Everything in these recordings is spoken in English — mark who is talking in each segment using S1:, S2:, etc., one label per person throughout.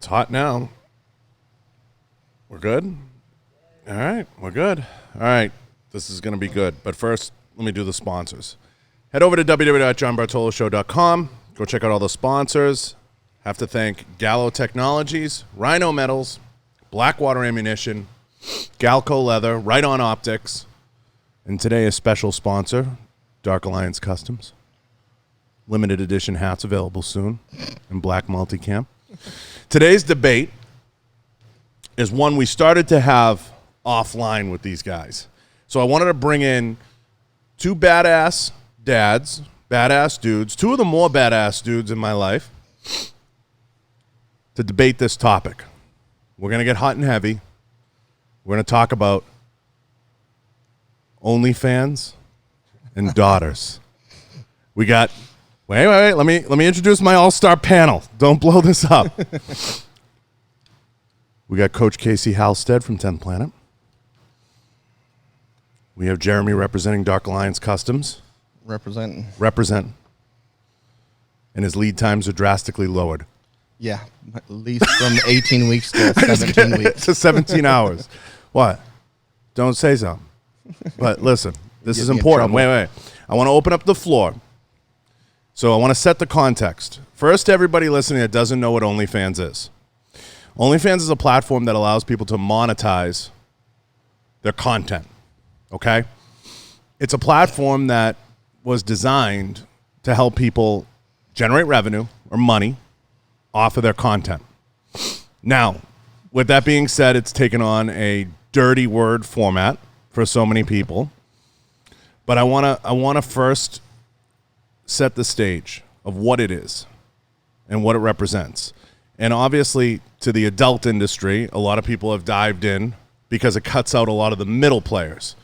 S1: It's hot now. We're good? All right, we're good. All right, this is going to be good. But first, let me do the sponsors. Head over to www.johnbartoloshow.com. Go check out all the sponsors. Have to thank Gallo Technologies, Rhino Metals, Blackwater Ammunition, Galco Leather, Right On Optics, and today a special sponsor, Dark Alliance Customs. Limited edition hats available soon in black multicam. Today's debate is one we started to have offline with these guys. So I wanted to bring in two badass dads, badass dudes, two of the more badass dudes in my life to debate this topic. We're going to get hot and heavy. We're going to talk about OnlyFans and daughters. We got... Wait. Let me introduce my all-star panel. Don't blow this up. We got Coach Casey Halstead from 10th Planet. We have Jeremy representing Dark Alliance Customs.
S2: Represent.
S1: And his lead times are drastically lowered.
S2: Yeah, at least from 18 weeks to 17 weeks.
S1: To 17 hours. What? Don't say something. But listen, this is important. Wait. I want to open up the floor. So I want to set the context. First, everybody listening that doesn't know what OnlyFans is. OnlyFans is a platform that allows people to monetize their content, okay? It's a platform that was designed to help people generate revenue or money off of their content. Now, with that being said, it's taken on a dirty word format for so many people. But I want to first set the stage of what it is and what it represents. And obviously, to the adult industry, a lot of people have dived in because it cuts out a lot of the middle players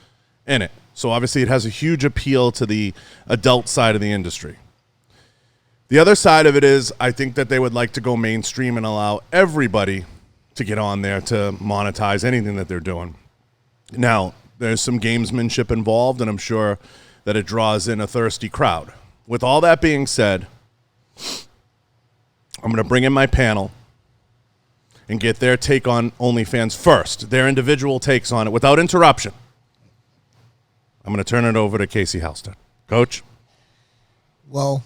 S1: in it. So obviously, it has a huge appeal to the adult side of the industry. The other side of it is I think that they would like to go mainstream and allow everybody to get on there to monetize anything that they're doing. Now, there's some gamesmanship involved, and I'm sure that it draws in a thirsty crowd. With all that being said, I'm going to bring in my panel and get their take on OnlyFans first, their individual takes on it without interruption. I'm going to turn it over to Casey Halstead. Coach?
S3: Well,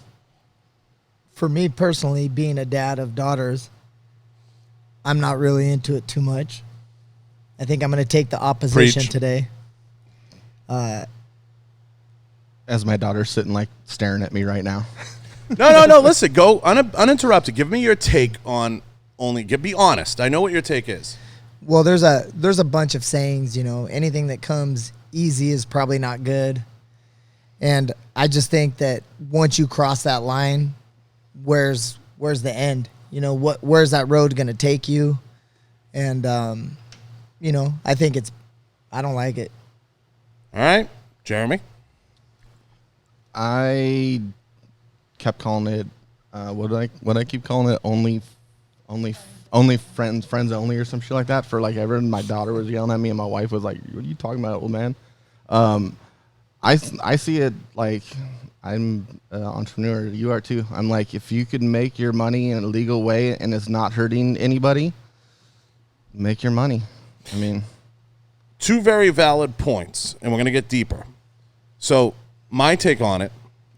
S3: for me personally, being a dad of daughters, I'm not really into it too much. I think I'm going to take the opposition today.
S2: As my daughter's sitting like staring at me right now.
S1: No. Listen, go uninterrupted. Give me your take on be honest. I know what your take is.
S3: Well, there's a bunch of sayings, anything that comes easy is probably not good. And I just think that once you cross that line, where's the end? Where's that road going to take you? And, I think I don't like it.
S1: All right. Jeremy?
S2: I kept calling it, what I keep calling it, only friends only or some shit like that for like ever. And my daughter was yelling at me and my wife was like, what are you talking about, old man? I see it like I'm an entrepreneur. You are too. I'm like, if you could make your money in a legal way and it's not hurting anybody, make your money. I mean,
S1: two very valid points, and we're going to get deeper. So my take on it,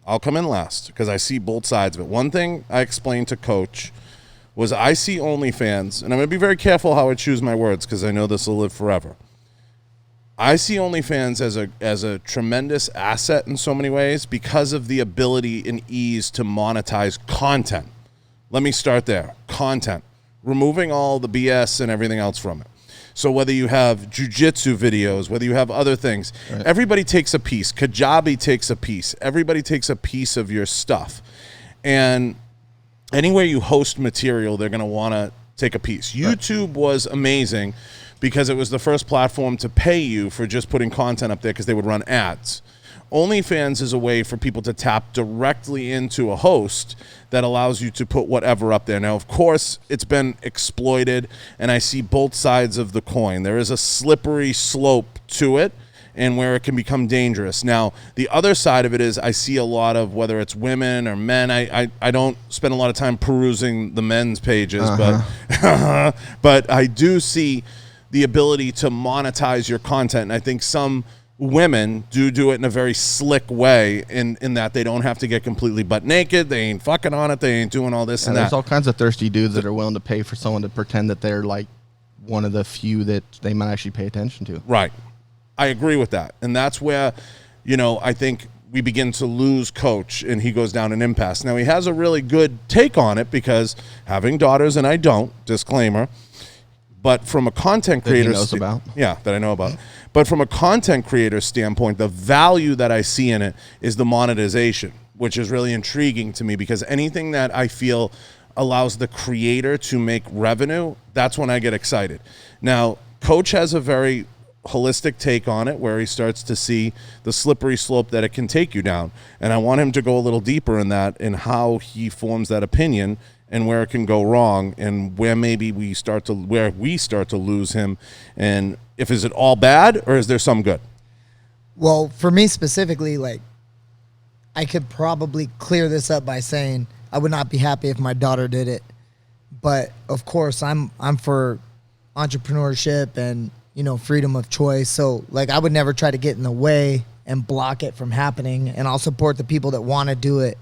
S1: I'll come in last because I see both sides of it. One thing I explained to Coach was I see OnlyFans, and I'm going to be very careful how I choose my words because I know this will live forever. I see OnlyFans as a tremendous asset in so many ways because of the ability and ease to monetize content. Let me start there. Content. Removing all the BS and everything else from it. So whether you have jiu-jitsu videos, whether you have other things, right. Everybody takes a piece. Kajabi takes a piece. Everybody takes a piece of your stuff. And anywhere you host material, they're going to want to take a piece. Right. YouTube was amazing because it was the first platform to pay you for just putting content up there because they would run ads. OnlyFans is a way for people to tap directly into a host that allows you to put whatever up there. Now, of course, it's been exploited, and I see both sides of the coin. There is a slippery slope to it, and where it can become dangerous. Now, the other side of it is I see a lot of, whether it's women or men, I don't spend a lot of time perusing the men's pages, but I do see the ability to monetize your content. And I think some women do it in a very slick way in that they don't have to get completely butt naked. They ain't fucking on it. They ain't doing all this and that.
S2: There's all kinds of thirsty dudes that are willing to pay for someone to pretend that they're like one of the few that they might actually pay attention to.
S1: Right. I agree with that. And that's where, I think we begin to lose Coach and he goes down an impasse. Now, he has a really good take on it because having daughters, and I don't, disclaimer, but from a content creator... that I know about. But from a content creator standpoint, the value that I see in it is the monetization, which is really intriguing to me because anything that I feel allows the creator to make revenue, that's when I get excited. Now, Coach has a very holistic take on it where he starts to see the slippery slope that it can take you down. And I want him to go a little deeper in that and how he forms that opinion and where it can go wrong and where maybe we start to lose him. And is it all bad or is there some good?
S3: Well, for me specifically, like, I could probably clear this up by saying I would not be happy if my daughter did it. But of course I'm for entrepreneurship and, freedom of choice. So like I would never try to get in the way and block it from happening. And I'll support the people that want to do it.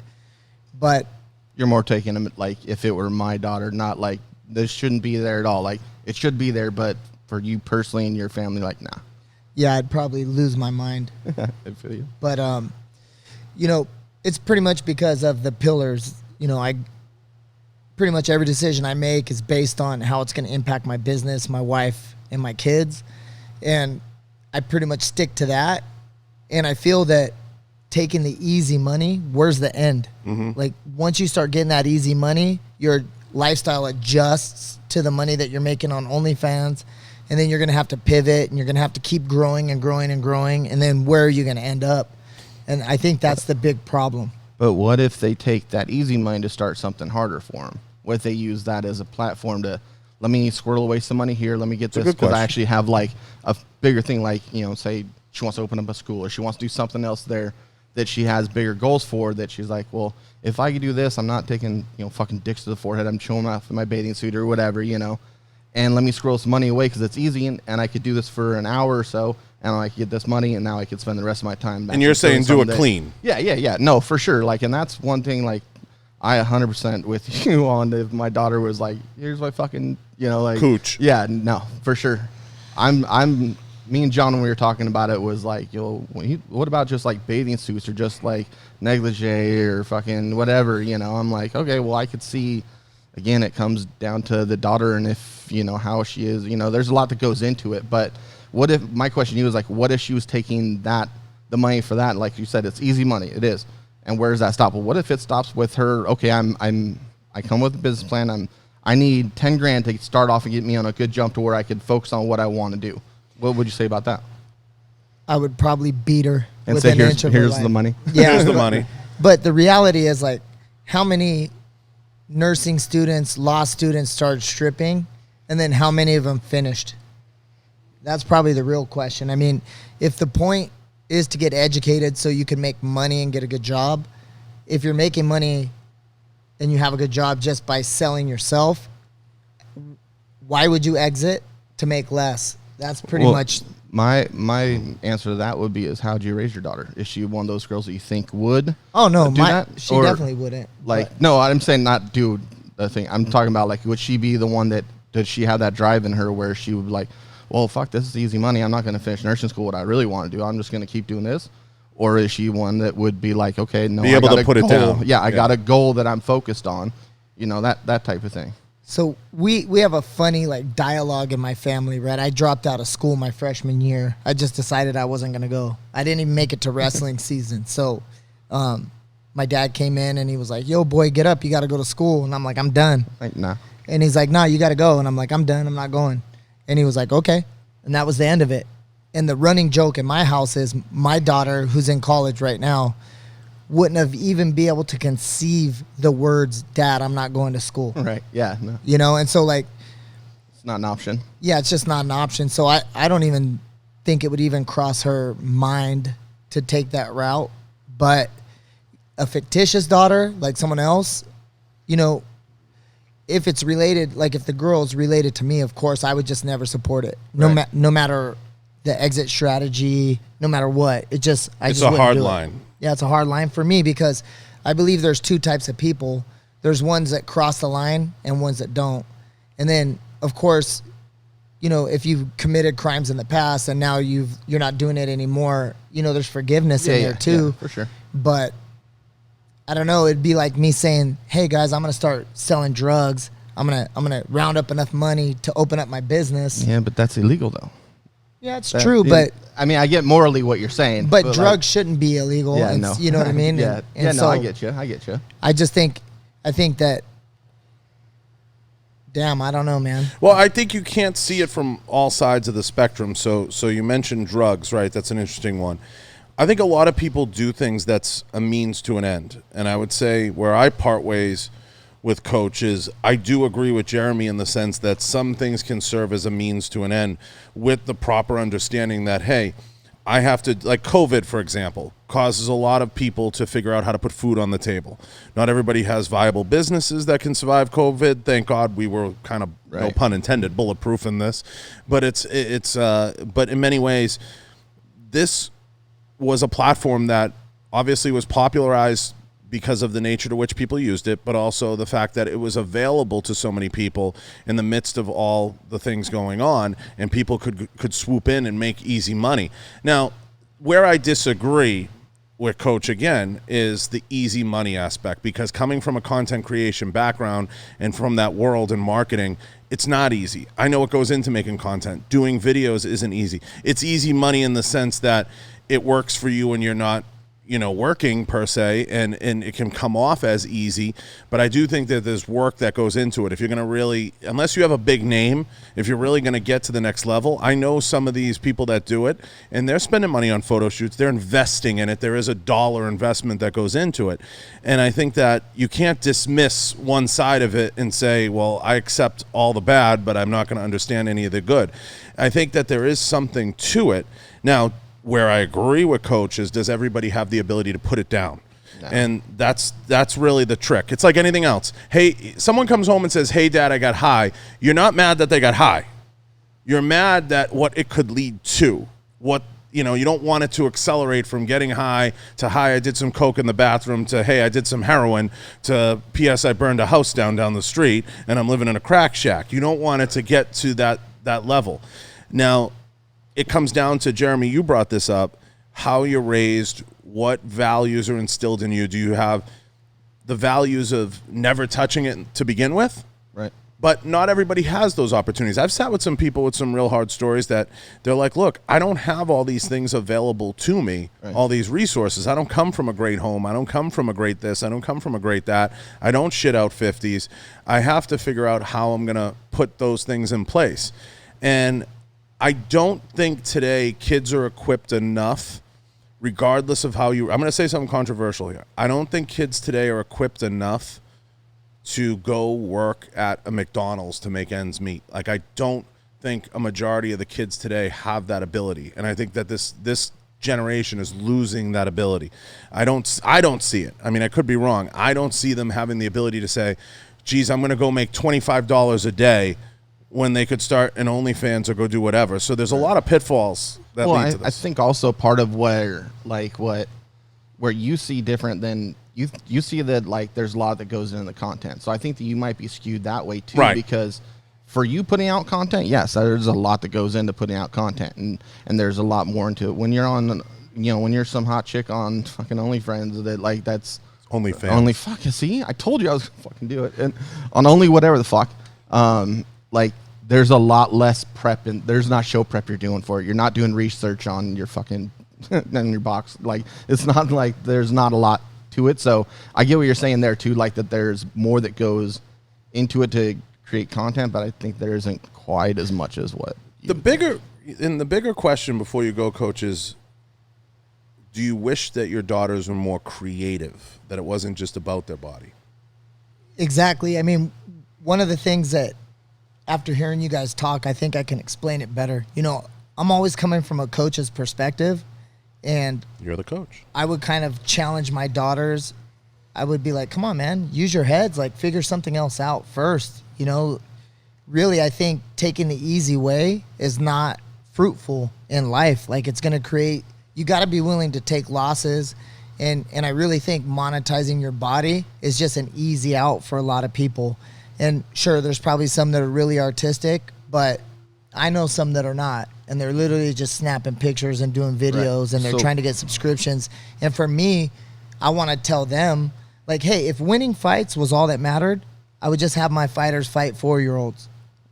S3: But
S2: you're more taking them like if it were my daughter, not like this shouldn't be there at all. Like it should be there, but for you personally and your family, like, nah.
S3: Yeah, I'd probably lose my mind.
S2: I feel you.
S3: But, it's pretty much because of the pillars. I pretty much every decision I make is based on how it's going to impact my business, my wife, and my kids. And I pretty much stick to that. And I feel that taking the easy money, where's the end? Mm-hmm. Like once you start getting that easy money, your lifestyle adjusts to the money that you're making on OnlyFans. And then you're going to have to pivot and you're going to have to keep growing and growing and growing. And then where are you going to end up? And I think that's the big problem.
S2: But what if they take that easy money to start something harder for them? What if they use that as a platform to, let me squirrel away some money here, let me get this, because I actually have like a bigger thing, like, say she wants to open up a school or she wants to do something else there that she has bigger goals for, that she's like, well, if I could do this, I'm not taking, fucking dicks to the forehead, I'm showing off in my bathing suit or whatever, and let me squirrel some money away because it's easy and I could do this for an hour or so and I could get this money and now I could spend the rest of my time.
S1: And you're saying do it clean.
S2: Yeah. No, for sure. Like, and that's one thing, like, I 100% with you on if my daughter was like, here's my fucking, like.
S1: Cooch.
S2: Yeah, no, for sure. Me and John, when we were talking about it, was like, what about just like bathing suits or just like negligee or fucking whatever, I'm like, okay, well, I could see, again, it comes down to the daughter and if, how she is, there's a lot that goes into it. But what if, my question to you is like, what if she was taking the money for that? Like you said, it's easy money. It is. And where does that stop? Well, what if it stops with her? Okay, I come with a business plan. I need 10 grand to start off and get me on a good jump to where I could focus on what I want to do. What would you say about that?
S3: I would probably beat her
S2: and say, here's the money.
S3: Yeah,
S1: here's the money.
S3: But the reality is, like, how many nursing students, law students started stripping, and then how many of them finished? That's probably the real question. I mean, if the point is to get educated so you can make money and get a good job, if you're making money and you have a good job just by selling yourself, why would you exit to make less? That's pretty much...
S2: My answer to that would be is, how'd you raise your daughter? Is she one of those girls that you think would
S3: do
S2: that?
S3: She definitely wouldn't.
S2: Like, no, I'm saying not do the thing. I'm talking about, like, would she be the one that, does she have that drive in her where she would be like, well, fuck, this is easy money. I'm not going to finish nursing school what I really want to do. I'm just going to keep doing this. Or is she one that would be like, okay, no,
S1: be able to put it down.
S2: Yeah, I got a goal that I'm focused on. That type of thing.
S3: So we have a funny like dialogue in my family, right? I dropped out of school my freshman year. I just decided I wasn't going to go. I didn't even make it to wrestling season. So my dad came in and he was like, yo, boy, get up. You got to go to school. And I'm like, I'm done.
S2: Like, nah.
S3: And he's like, nah, you got to go. And I'm like, I'm done. I'm not going. And he was like, okay. And that was the end of it. And the running joke in my house is my daughter, who's in college right now, wouldn't have even be able to conceive the words, Dad, I'm not going to school.
S2: Right. Yeah. No.
S3: And so like,
S2: it's not an option.
S3: Yeah, it's just not an option. So I don't even think it would even cross her mind to take that route. But a fictitious daughter, like someone else, you know, if it's related, like if the girl's related to me, of course, I would just never support it. No matter the exit strategy, no matter what. It's a
S1: hard line.
S3: Yeah, it's a hard line for me because I believe there's two types of people. There's ones that cross the line and ones that don't. And then, of course, you know, if you've committed crimes in the past and now you're not doing it anymore, you know, there's forgiveness in there too.
S2: Yeah, for sure.
S3: But I don't know. It'd be like me saying, "Hey guys, I'm gonna start selling drugs. I'm gonna round up enough money to open up my business."
S2: Yeah, but that's illegal though.
S3: Yeah, it's true. But
S2: I mean, I get morally what you're saying.
S3: But drugs shouldn't be illegal.
S2: Yeah, no.
S3: You know what I mean?
S2: Yeah,
S3: so
S2: I get you. I
S3: think that. Damn, I don't know, man.
S1: Well, I think you can't see it from all sides of the spectrum. So you mentioned drugs, right? That's an interesting one. I think a lot of people do things that's a means to an end. And I would say where I part ways with Coach is I do agree with Jeremy in the sense that some things can serve as a means to an end with the proper understanding that, hey, I have to, like COVID, for example, causes a lot of people to figure out how to put food on the table. Not everybody has viable businesses that can survive COVID. Thank God we were kind of, no pun intended, bulletproof in this. But but in many ways, this was a platform that obviously was popularized because of the nature to which people used it, but also the fact that it was available to so many people in the midst of all the things going on, and people could swoop in and make easy money. Now, where I disagree with Coach again is the easy money aspect, because coming from a content creation background and from that world in marketing, it's not easy. I know what goes into making content. Doing videos isn't easy. It's easy money in the sense that it works for you when you're not, you know, working per se, and it can come off as easy. But I do think that there's work that goes into it. If you're going to really, unless you have a big name, if you're really going to get to the next level, I know some of these people that do it, and they're spending money on photo shoots. They're investing in it. There is a dollar investment that goes into it. And I think that you can't dismiss one side of it and say, well, I accept all the bad, but I'm not going to understand any of the good. I think that there is something to it. Now, where I agree with Coach is, does everybody have the ability to put it down? No. And that's really the trick. It's like anything else. Hey, someone comes home and says, "Hey, Dad, I got high." You're not mad that they got high. You're mad that what it could lead to. What, you know, you don't want it to accelerate from getting high to, "Hi, I did some coke in the bathroom," to, "Hey, I did some heroin," to, "P.S. I burned a house down the street and I'm living in a crack shack." You don't want it to get to that level. Now, it comes down to, Jeremy, you brought this up, how you're raised, what values are instilled in you. Do you have the values of never touching it to begin with?
S2: Right.
S1: But not everybody has those opportunities. I've sat with some people with some real hard stories that they're like, look, I don't have all these things available to me, all these resources. I don't come from a great home. I don't come from a great this. I don't come from a great that. I don't shit out 50s. I have to figure out how I'm going to put those things in place. And I don't think today kids are equipped enough, regardless of how you... I'm going to say something controversial here. I don't think kids today are equipped enough to go work at a McDonald's to make ends meet. Like, I don't think a majority of the kids today have that ability. And I think that this generation is losing that ability. I don't see it. I mean, I could be wrong. I don't see them having the ability to say, geez, I'm going to go make $25 a day, when they could start an OnlyFans or go do whatever. So there's a lot of pitfalls that lead to this.
S2: I think also part of where you see different than you see that, like, there's a lot that goes into the content. So I think that you might be skewed that way too, because for you putting out content, yes, there's a lot that goes into putting out content, and there's a lot more into it. When you're on, you know, when you're some hot chick on fucking OnlyFans, that, like, that's
S1: OnlyFans.
S2: Only fucking, see, I told you I was gonna fucking do it, and on only whatever the fuck, like, there's a lot less prep, and there's not show prep you're doing for it. You're not doing research on your fucking in your box. Like, it's not like there's not a lot to it. So I get what you're saying there too, like that there's more that goes into it to create content, but I think there isn't quite as much as what
S1: the bigger question before you go, Coach, is, do you wish that your daughters were more creative, that it wasn't just about their body?
S3: Exactly. I mean, one of the things that, after hearing you guys talk, I think I can explain it better. You know, I'm always coming from a coach's perspective, and
S1: You're the coach.
S3: I would kind of challenge my daughters. I would be like, come on, man, use your heads, like figure something else out first. You know, really, I think taking the easy way is not fruitful in life. Like, it's going to create, you got to be willing to take losses. And I really think monetizing your body is just an easy out for a lot of people. And sure, there's probably some that are really artistic, but I know some that are not. And they're literally just snapping pictures and doing videos, and they're trying to get subscriptions. And for me, I want to tell them, like, hey, if winning fights was all that mattered, I would just have my fighters fight 4-year-olds.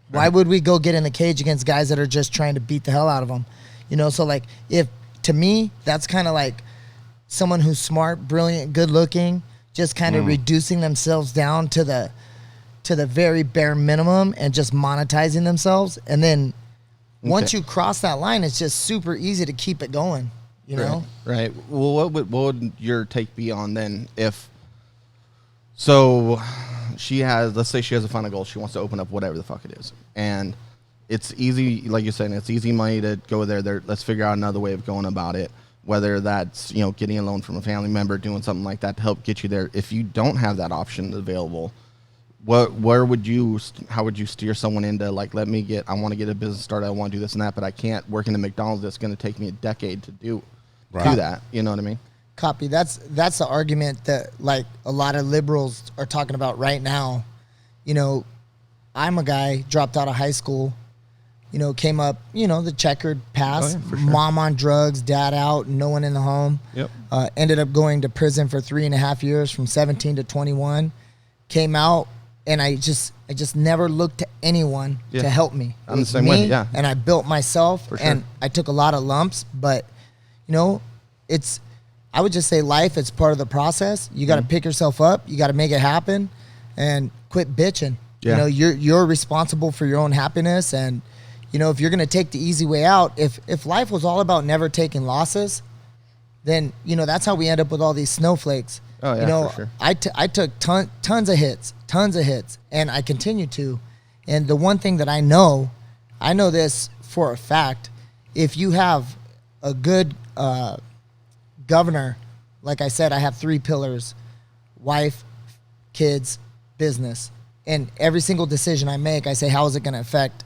S3: Why would we go get in the cage against guys that are just trying to beat the hell out of them? You know, so like, if to me, that's kind of like someone who's smart, brilliant, good looking, just kind of reducing themselves down to the very bare minimum and just monetizing themselves. And then once you cross that line, it's just super easy to keep it going, you know?
S2: Right. Well, what would your take be on then if, so she has, let's say she has a final goal. She wants to open up whatever the fuck it is. And it's easy, like you said, it's easy money to go there. Let's figure out another way of going about it. Whether that's, you know, getting a loan from a family member, doing something like that to help get you there. If you don't have that option available, how would you steer someone into, like, I want to get a business started, I want to do this and that, but I can't work in a McDonald's that's going to take me a decade to do that. You know what I mean?
S3: Copy. That's the argument that, like, a lot of liberals are talking about right now. You know, I'm a guy, dropped out of high school, you know, came up, you know, the checkered path,
S2: for sure.
S3: Mom on drugs, dad out, no one in the home.
S2: Yep.
S3: Ended up going to prison for 3.5 years from 17 to 21. Came out, and I just never looked to anyone to help me.
S2: I'm the same way, yeah.
S3: And I built myself,
S2: For sure.
S3: and I took a lot of lumps, but, you know, I would just say life, it's part of the process. You got to pick yourself up. You got to make it happen, and quit bitching.
S2: Yeah.
S3: You know, you're responsible for your own happiness. And, you know, if you're going to take the easy way out, if life was all about never taking losses, then, you know, that's how we end up with all these snowflakes.
S2: Oh, yeah,
S3: you know,
S2: for sure.
S3: I took tons of hits, and I continue to. And the one thing that I know this for a fact, if you have a good governor, like I said, I have 3 pillars: wife, kids, business. And every single decision I make, I say, how is it going to affect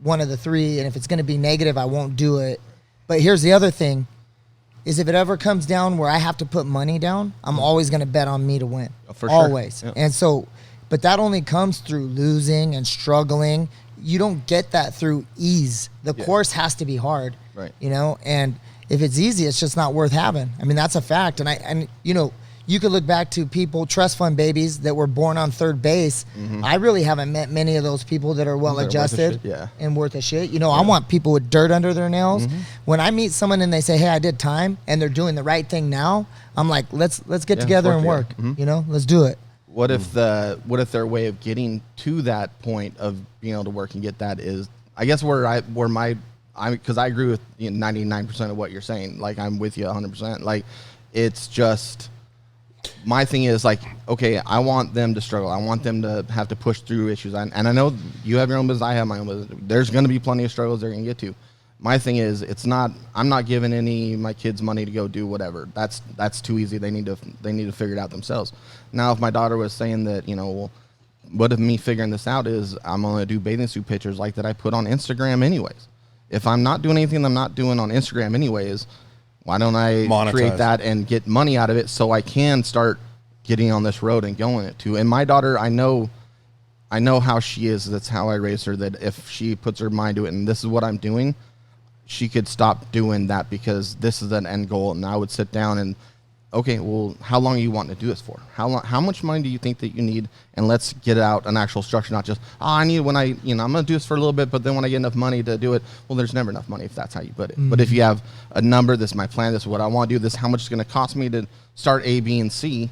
S3: one of the 3? And if it's going to be negative, I won't do it. But here's the other thing, is if it ever comes down where I have to put money down, I'm always going to bet on me to win.
S2: For sure.
S3: Always.
S2: Yeah.
S3: And so, but that only comes through losing and struggling. You don't get that through ease. The course has to be hard.
S2: Right.
S3: You know, and if it's easy, it's just not worth having. I mean, that's a fact. And you know, you could look back to people, trust fund babies that were born on third base. I really haven't met many of those people that are well-adjusted and worth a shit. You know, I want people with dirt under their nails. When I meet someone and they say, hey, I did time, and they're doing the right thing now, I'm like, let's get together and work. You know, let's do it.
S2: What if their way of getting to that point of being able to work and get that is, I guess because I agree with 99% of what you're saying. Like, I'm with you 100%. Like, it's just, my thing is, like, okay, I want them to struggle. I want them to have to push through issues. And I know you have your own business. I have my own business. There's going to be plenty of struggles they're going to get to. My thing is, I'm not giving my kids money to go do whatever. That's too easy. They need to figure it out themselves. Now, if my daughter was saying that, you know, well, what if me figuring this out is I'm going to do bathing suit pictures like that I put on Instagram anyways. If I'm not doing anything I'm not doing on Instagram anyways, why don't I create that and get money out of it so I can start getting on this road and going it too? And my daughter, I know how she is. That's how I raised her, that if she puts her mind to it and this is what I'm doing, she could stop doing that because this is an end goal. And I would sit down and, okay, well, how long are you wanting to do this for? How much money do you think that you need? And let's get out an actual structure, not just, I need when I'm going to do this for a little bit, but then when I get enough money to do it, well, there's never enough money if that's how you put it. But if you have a number, this is my plan, this is what I want to do, this is how much it's going to cost me to start A, B, and C,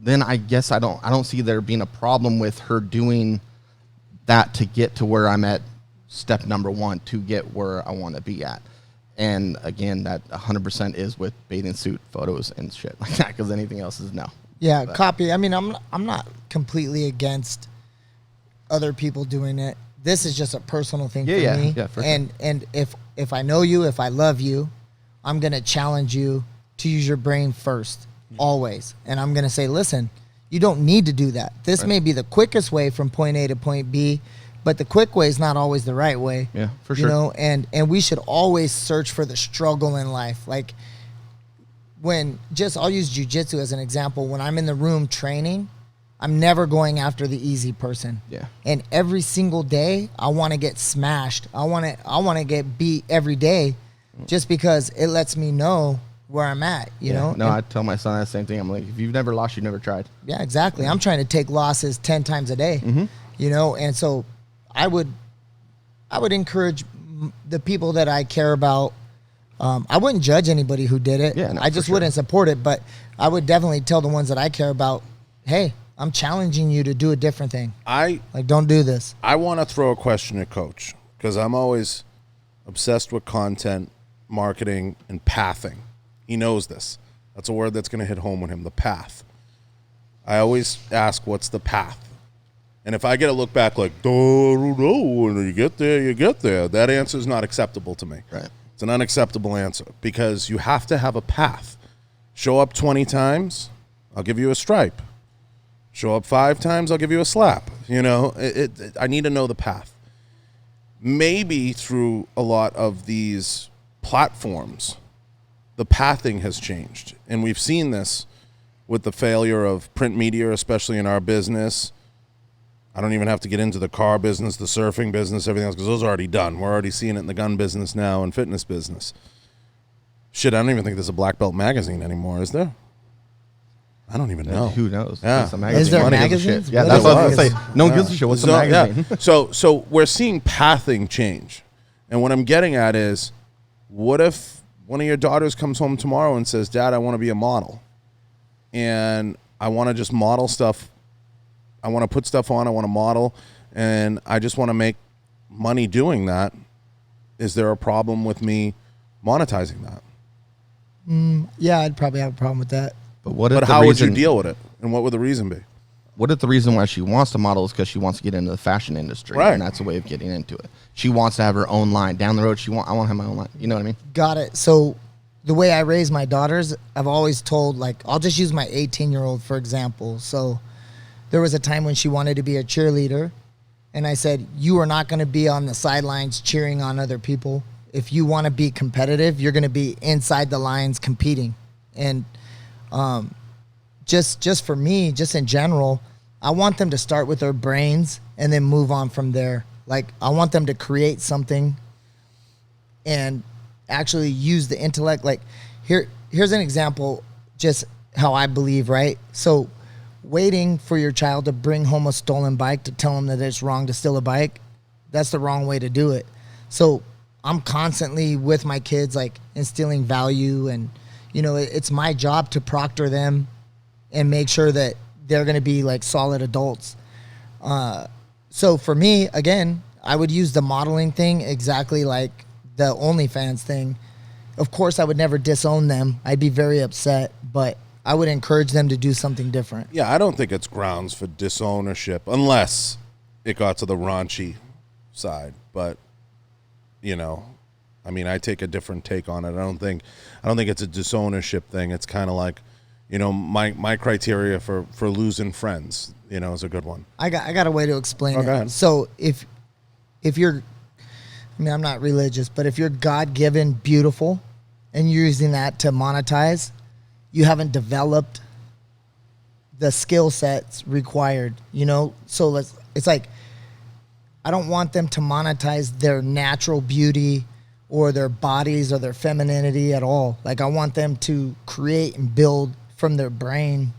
S2: then I guess I don't see there being a problem with her doing that to get to where I'm at step number 1 to get where I want to be at. And again, that 100% is with bathing suit photos and shit like that, because anything else is no.
S3: Yeah, copy. I mean, I'm not completely against other people doing it. This is just a personal thing for me.
S2: Yeah, for sure.
S3: And if if I know you, if I love you, I'm going to challenge you to use your brain first, always. And I'm going to say, listen, you don't need to do that. This may be the quickest way from point A to point B, but the quick way is not always the right way.
S2: Yeah, for sure.
S3: You know, and we should always search for the struggle in life. Like I'll use jiu-jitsu as an example. When I'm in the room training, I'm never going after the easy person.
S2: Yeah.
S3: And every single day, I want to get smashed. I want to get beat every day, just because it lets me know where I'm at, you know?
S2: No, I tell my son the same thing. I'm like, if you've never lost, you've never tried.
S3: Yeah, exactly. I'm trying to take losses 10 times a day, you know? And so I would encourage the people that I care about. I wouldn't judge anybody who did it.
S2: Yeah, no,
S3: I just wouldn't support it, but I would definitely tell the ones that I care about, hey, I'm challenging you to do a different thing. Don't do this.
S1: I want to throw a question at Coach, because I'm always obsessed with content, marketing, and pathing. He knows this. That's a word that's going to hit home with him, the path. I always ask, what's the path? And if I get a look back like, oh, no, when you get there, you get there, that answer is not acceptable to me.
S2: Right.
S1: It's an unacceptable answer, because you have to have a path. Show up 20 times, I'll give you a stripe. Show up 5 times, I'll give you a slap. You know, I need to know the path. Maybe through a lot of these platforms, the pathing has changed. And we've seen this with the failure of print media, especially in our business. I don't even have to get into the car business, the surfing business, everything else, because those are already done. We're already seeing it in the gun business now and fitness business. Shit, I don't even think there's a Black Belt magazine anymore, is there? I don't even know.
S2: Who knows?
S1: Yeah.
S3: Is there magazines?
S2: Yeah, that's what I was going to say. No one gives a shit. What's the magazine?
S1: Yeah. So we're seeing pathing change. And what I'm getting at is, what if one of your daughters comes home tomorrow and says, Dad, I want to be a model. And I want to just model stuff. I want to put stuff on. I want to model. And I just want to make money doing that. Is there a problem with me monetizing that?
S3: Yeah, I'd probably have a problem with that.
S2: But
S1: how would you deal with it? And what would the reason be?
S2: What if the reason why she wants to model is because she wants to get into the fashion industry,
S1: right?
S2: And that's a way of getting into it. She wants to have her own line down the road. I want to have my own line. You know what I mean?
S3: Got it. So the way I raise my daughters, I've always told, like, I'll just use my 18-year-old for example. So there was a time when she wanted to be a cheerleader, and I said, you are not going to be on the sidelines cheering on other people. If you want to be competitive, you're going to be inside the lines competing. And just for me, just in general, I want them to start with their brains and then move on from there. Like, I want them to create something and actually use the intellect. Like, here's an example, just how I believe, right? So waiting for your child to bring home a stolen bike to tell them that it's wrong to steal a bike, that's the wrong way to do it. So I'm constantly with my kids, like, instilling value, and, you know, it's my job to proctor them and make sure that they're going to be like solid adults. So for me, again, I would use the modeling thing exactly like the OnlyFans thing. Of course, I would never disown them. I'd be very upset, but I would encourage them to do something different.
S1: Yeah, I don't think it's grounds for disownership unless it got to the raunchy side. But, you know, I mean, I take a different take on it. I don't think it's a disownership thing. It's kind of like, you know, my criteria for losing friends, you know, is a good one. I
S3: got a way to explain it.
S1: Go ahead.
S3: So if you're, I mean, I'm not religious, but if you're God-given beautiful and you're using that to monetize, you haven't developed the skill sets required, you know? So it's like, I don't want them to monetize their natural beauty or their bodies or their femininity at all. Like, I want them to create and build from their brain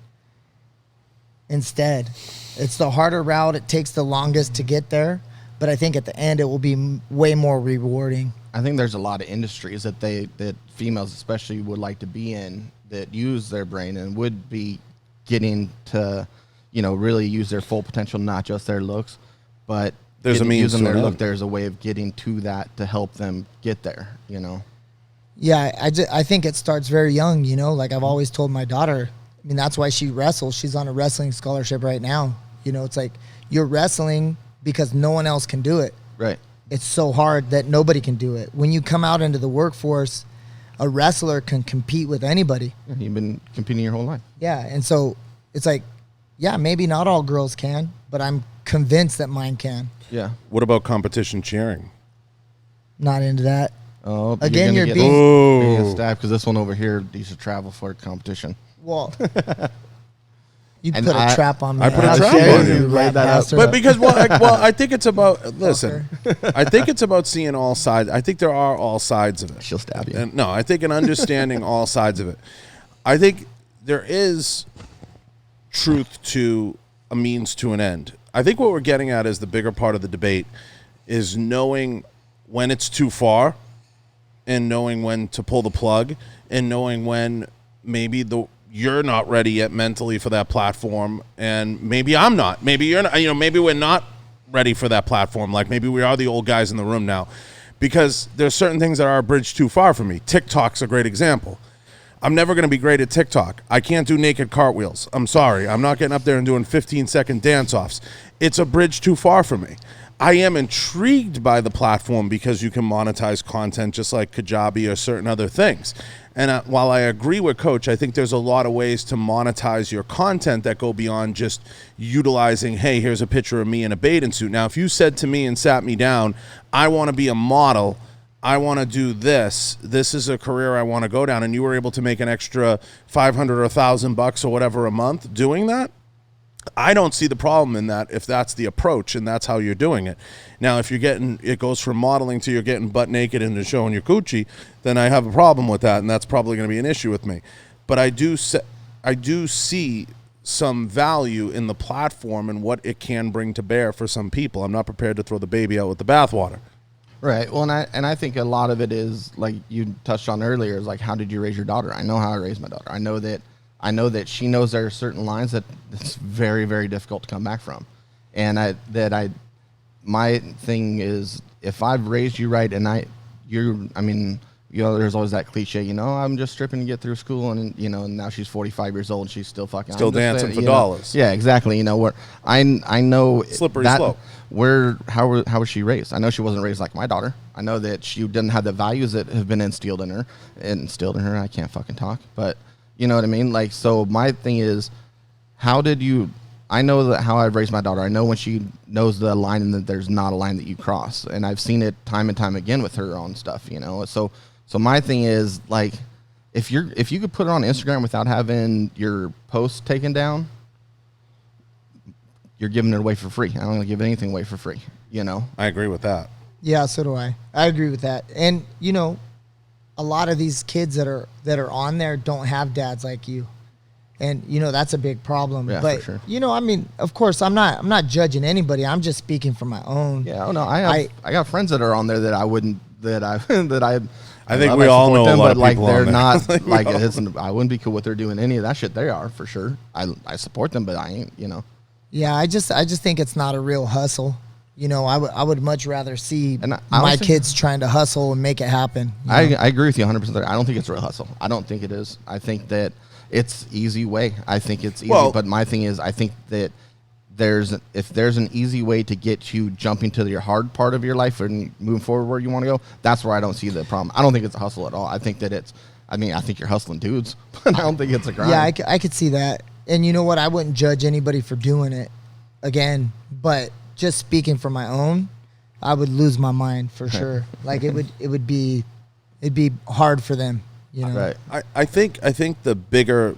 S3: instead. It's the harder route. It takes the longest to get there, but I think at the end it will be way more rewarding.
S2: I think there's a lot of industries that females especially would like to be in that use their brain and would be getting to, you know, really use their full potential, not just their looks, but
S1: there's a means
S2: using
S1: to
S2: their
S1: it.
S2: look. There's a way of getting to that to help them get there, you know?
S3: Yeah, I think it starts very young, you know? Like, I've always told my daughter, I mean, that's why she wrestles. She's on a wrestling scholarship right now. You know, it's like, you're wrestling because no one else can do it.
S2: Right.
S3: it's so hard that nobody can do it. When you come out into the workforce, a wrestler can compete with anybody.
S2: You've been competing your whole life.
S3: Yeah, and so it's like, yeah, maybe not all girls can, but I'm convinced that mine can.
S2: Yeah.
S1: What about competition cheering?
S3: Not into that.
S2: Oh,
S3: Again, you're
S2: get
S3: being
S2: stabbed because this one over here needs to travel for competition.
S3: well. You
S2: And
S3: put a trap on me.
S1: I put a
S3: How
S1: trap
S3: dare
S1: on you.
S3: you, rat bastard.
S1: But because I think it's about I think it's about seeing all sides. I think there are all sides of it.
S2: She'll stab you.
S1: And no, I think in understanding all sides of it. I think there is truth to a means to an end. I think what we're getting at is the bigger part of the debate is knowing when it's too far and knowing when to pull the plug and knowing when maybe you're not ready yet mentally for that platform, and maybe I'm not. Maybe you're not. Maybe we're not ready for that platform. Like maybe we are the old guys in the room now, because there's certain things that are a bridge too far for me. TikTok's a great example. I'm never going to be great at TikTok. I can't do naked cartwheels. I'm sorry. I'm not getting up there and doing 15-second dance-offs. It's a bridge too far for me. I am intrigued by the platform because you can monetize content just like Kajabi or certain other things. And while I agree with Coach, I think there's a lot of ways to monetize your content that go beyond just utilizing, hey, here's a picture of me in a bathing suit. Now, if you said to me and sat me down, I want to be a model, I want to do this is a career I want to go down, and you were able to make an extra $500 or $1,000 or whatever a month doing that, I don't see the problem in that if that's the approach and that's how you're doing it. Now, if it goes from modeling to you're getting butt naked and showing your coochie, then I have a problem with that, and that's probably going to be an issue with me. But I do see some value in the platform and what it can bring to bear for some people. I'm not prepared to throw the baby out with the bathwater.
S2: Right. Well, and I think a lot of it is like you touched on earlier, is like, how did you raise your daughter? I know how I raised my daughter. I know that she knows there are certain lines that it's very, very difficult to come back from. And my thing is, if I've raised you right and there's always that cliche, I'm just stripping to get through school, and and now she's 45 years old and she's still fucking
S1: dancing for dollars.
S2: Yeah, exactly. Where I know
S1: slippery
S2: that,
S1: slope.
S2: How was she raised? I know she wasn't raised like my daughter. I know that she didn't have the values that have been instilled in her. I can't fucking talk, but you know what I mean? Like, so my thing is, I know that how I've raised my daughter. I know when she knows the line and that there's not a line that you cross. And I've seen it time and time again with her on stuff, So my thing is, like, if you could put it on Instagram without having your post taken down, you're giving it away for free. I don't want to give anything away for free,
S1: I agree with that.
S3: Yeah, so do I. I agree with that. And, a lot of these kids that are on there don't have dads like you. And, that's a big problem.
S2: Yeah,
S3: but,
S2: for sure.
S3: Of course, I'm not judging anybody. I'm just speaking from my own.
S2: Yeah, oh no, I got friends that are on there that I wouldn't,
S1: I think we all know a lot of people
S2: they're
S1: on there.
S2: not like I wouldn't be cool with her doing any of that shit. They are for sure. I support them, but I ain't.
S3: Yeah, I just think it's not a real hustle. I would much rather see my
S2: honestly,
S3: kids trying to hustle and make it happen.
S2: I agree with you 100%. I don't think it's a real hustle. I don't think it is. I think that it's easy way. I think it's easy. But my thing is, I think that if there's an easy way to get you jumping to your hard part of your life and moving forward where you want to go, that's where I don't see the problem. I don't think it's a hustle at all. I think that I think you're hustling dudes, but I don't think it's a grind.
S3: Yeah, I could see that. And you know what? I wouldn't judge anybody for doing it again, but just speaking for my own, I would lose my mind for sure. Like it'd be hard for them,
S2: Right.
S1: I think the bigger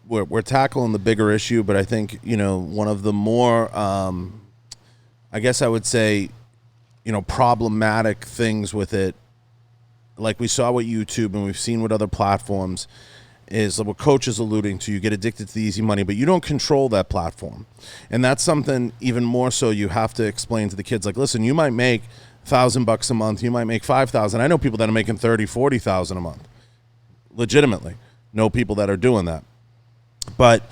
S1: we're tackling the bigger issue, but I think one of the more I guess I would say problematic things with it, like we saw with YouTube and we've seen with other platforms, is what Coach is alluding to. You get addicted to the easy money, but you don't control that platform. And that's something even more so you have to explain to the kids. Like, listen, you might make $1,000 a month. You might make $5,000. I know people that are making $30,000, $40,000 a month. Legitimately. Know people that are doing that. But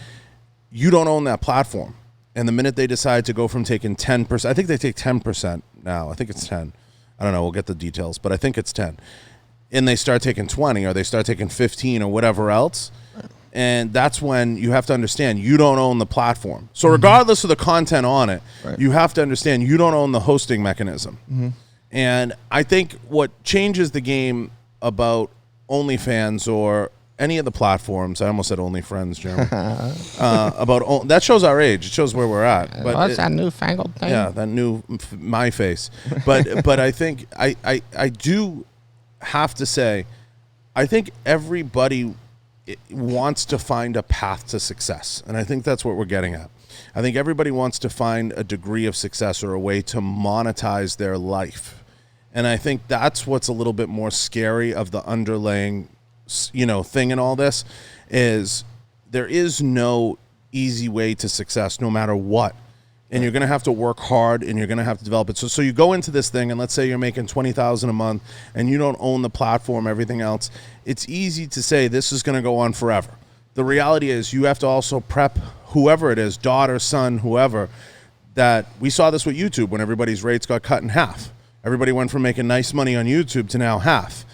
S1: you don't own that platform. And the minute they decide to go from taking 10%, I think they take 10% now. I think it's 10. I don't know. We'll get the details, but I think it's 10. And they start taking 20 or they start taking 15 or whatever else. And that's when you have to understand you don't own the platform. So regardless of the content on it, you have to understand you don't own the hosting mechanism. And I think what changes the game about OnlyFans or any of the platforms, I almost said OnlyFriends, Jeremy, that shows our age. It shows where we're at. But
S2: what's that newfangled thing?
S1: Yeah, that new my face. But I think I do have to say, I think everybody wants to find a path to success. And I think that's what we're getting at. I think everybody wants to find a degree of success or a way to monetize their life. And I think that's what's a little bit more scary of the underlying, thing in all this is there is no easy way to success no matter what. And you're going to have to work hard and you're going to have to develop it. So you go into this thing and let's say you're making $20,000 a month and you don't own the platform, everything else. It's easy to say this is going to go on forever. The reality is you have to also prep whoever it is, daughter, son, whoever, that we saw this with YouTube when everybody's rates got cut in half. Everybody went from making nice money on YouTube to now half.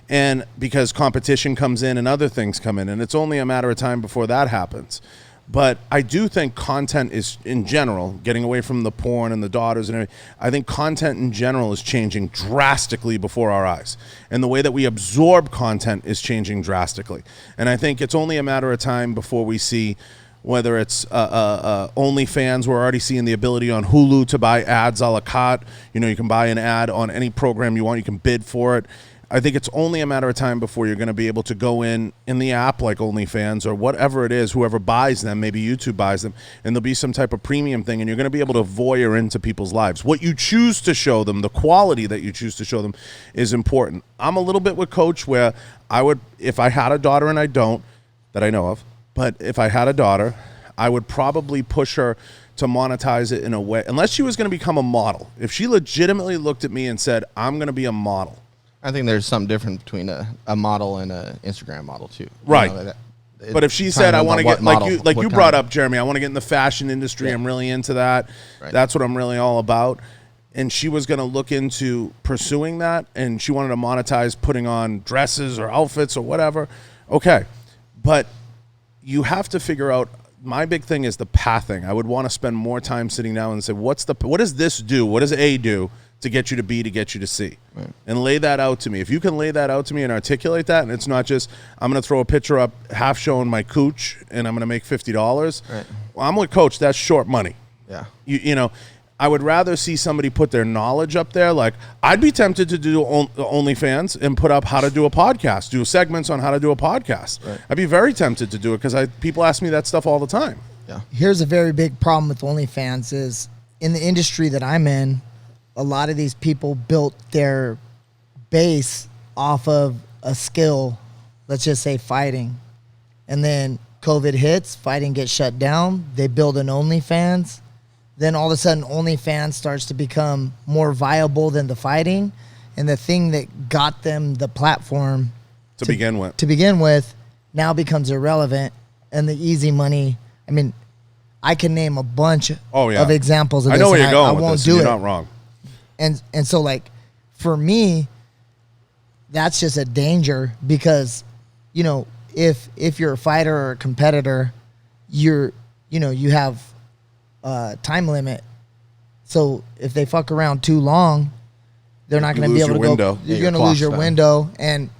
S1: And because competition comes in and other things come in, and it's only a matter of time before that happens. But I do think content is, in general, getting away from the porn and the daughters and everything, I think content in general is changing drastically before our eyes. And the way that we absorb content is changing drastically. And I think it's only a matter of time before we see whether it's OnlyFans. We're already seeing the ability on Hulu to buy ads a la carte. You can buy an ad on any program you want. You can bid for it. I think it's only a matter of time before you're going to be able to go in the app like OnlyFans or whatever it is, whoever buys them, maybe YouTube buys them, and there'll be some type of premium thing, and you're going to be able to voyeur into people's lives. What you choose to show them, the quality that you choose to show them is important. I'm a little bit with Coach where I would, if I had a daughter, and I don't, that I know of, but if I had a daughter, I would probably push her to monetize it in a way, unless she was going to become a model. If she legitimately looked at me and said, I'm going to be a model.
S2: I think there's something different between a model and an Instagram model too.
S1: Right. But if she said, I want to get, like you brought up, Jeremy, I want to get in the fashion industry. Yeah. I'm really into that. Right. That's what I'm really all about. And she was going to look into pursuing that, and she wanted to monetize putting on dresses or outfits or whatever. Okay. But you have to figure out, my big thing is the pathing. I would want to spend more time sitting down and say, what does this do? What does A do to get you to B, to get you to C? Right. And lay that out to me. If you can lay that out to me and articulate that, and it's not just, I'm going to throw a picture up half showing my cooch and I'm going to make $50. Right. Well, I'm with Coach. That's short money.
S2: Yeah.
S1: I would rather see somebody put their knowledge up there. Like, I'd be tempted to do OnlyFans and put up how to do a podcast, do segments on how to do a podcast. Right. I'd be very tempted to do it because people ask me that stuff all the time.
S3: Yeah. Here's a very big problem with OnlyFans is in the industry that I'm in, a lot of these people built their base off of a skill, let's just say fighting. And then COVID hits, fighting gets shut down. They build an OnlyFans. Then all of a sudden OnlyFans starts to become more viable than the fighting. And the thing that got them the platform
S1: to begin with
S3: now becomes irrelevant. And the easy money, I mean, I can name a bunch of examples of this.
S1: I know where you're going with
S3: won't
S1: this.
S3: Do
S1: you're
S3: it.
S1: not wrong.
S3: And so, like, for me, that's just a danger because, if you're a fighter or a competitor, you have time limit. So if they fuck around too long, they're not going to be able to go. You're going to lose your window. And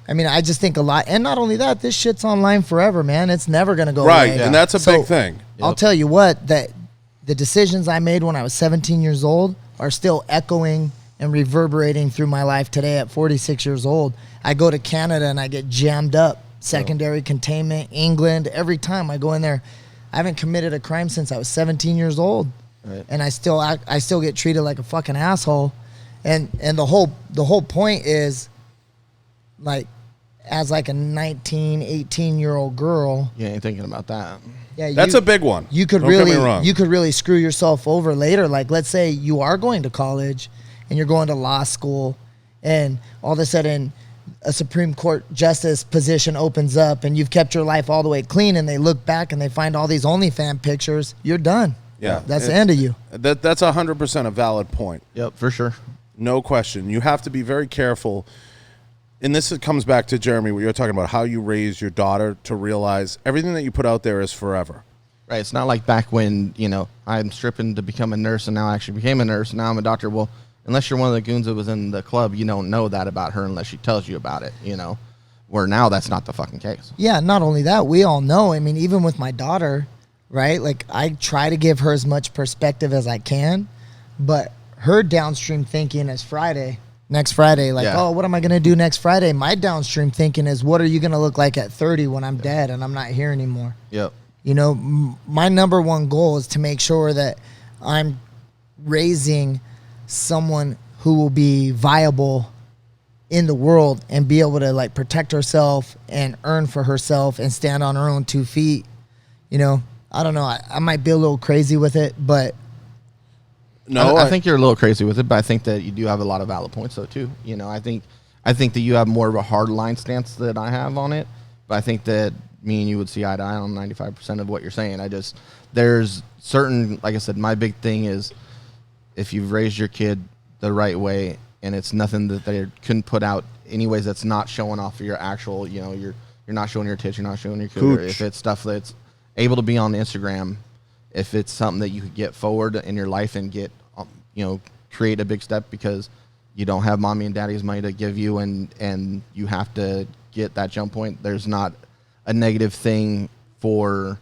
S3: I mean, I just think a lot. And not only that, this shit's online forever, man. It's never going to go away.
S1: Right, and that's a big thing. Yep.
S3: I'll tell you what, that the decisions I made when I was 17 years old are still echoing and reverberating through my life today at 46 years old. I go to Canada and I get jammed up. Secondary containment, England. Every time I go in there, I haven't committed a crime since I was 17 years old. Right. And I still get treated like a fucking asshole. And the whole point is, like, as like a 19, 18-year-old girl.
S2: You ain't thinking about that.
S3: Yeah,
S1: that's a big one.
S3: You could really screw yourself over later. Like, let's say you are going to college and you're going to law school, and all of a sudden a Supreme Court justice position opens up, and you've kept your life all the way clean, and they look back and they find all these OnlyFans pictures. You're done.
S1: Yeah,
S3: that's the end of you.
S1: That's 100% a valid point.
S2: Yep, for sure.
S1: No question. You have to be very careful. And this comes back to, Jeremy, what you're talking about, how you raise your daughter to realize everything that you put out there is forever.
S2: Right. It's not like back when, I'm stripping to become a nurse and now I actually became a nurse and now I'm a doctor. Well, unless you're one of the goons that was in the club, you don't know that about her unless she tells you about it, you know, where now that's not the fucking case.
S3: Yeah, not only that, we all know. I mean, even with my daughter, right? Like, I try to give her as much perspective as I can, but her downstream thinking is next Friday, like, oh, what am I going to do next Friday? My downstream thinking is, what are you going to look like at 30 when I'm dead and I'm not here anymore?
S2: Yep.
S3: You know, my number one goal is to make sure that I'm raising someone who will be viable in the world and be able to, like, protect herself and earn for herself and stand on her own 2 feet. You know, I don't know. I might be a little crazy with it, but
S2: no, I think you're a little crazy with it, but I think that you do have a lot of valid points, though, too. You know, I think that you have more of a hard line stance than I have on it, but I think that me and you would see eye to eye on 95% of what you're saying. There's certain, like I said, my big thing is if you've raised your kid the right way and it's nothing that they couldn't put out anyways that's not showing off your actual, you know, you're not showing your tits, you're not showing your cooter. If it's stuff that's able to be on Instagram, if it's something that you could get forward in your life and get, you know, create a big step because you don't have mommy and daddy's money to give you and you have to get that jump point, there's not a negative thing for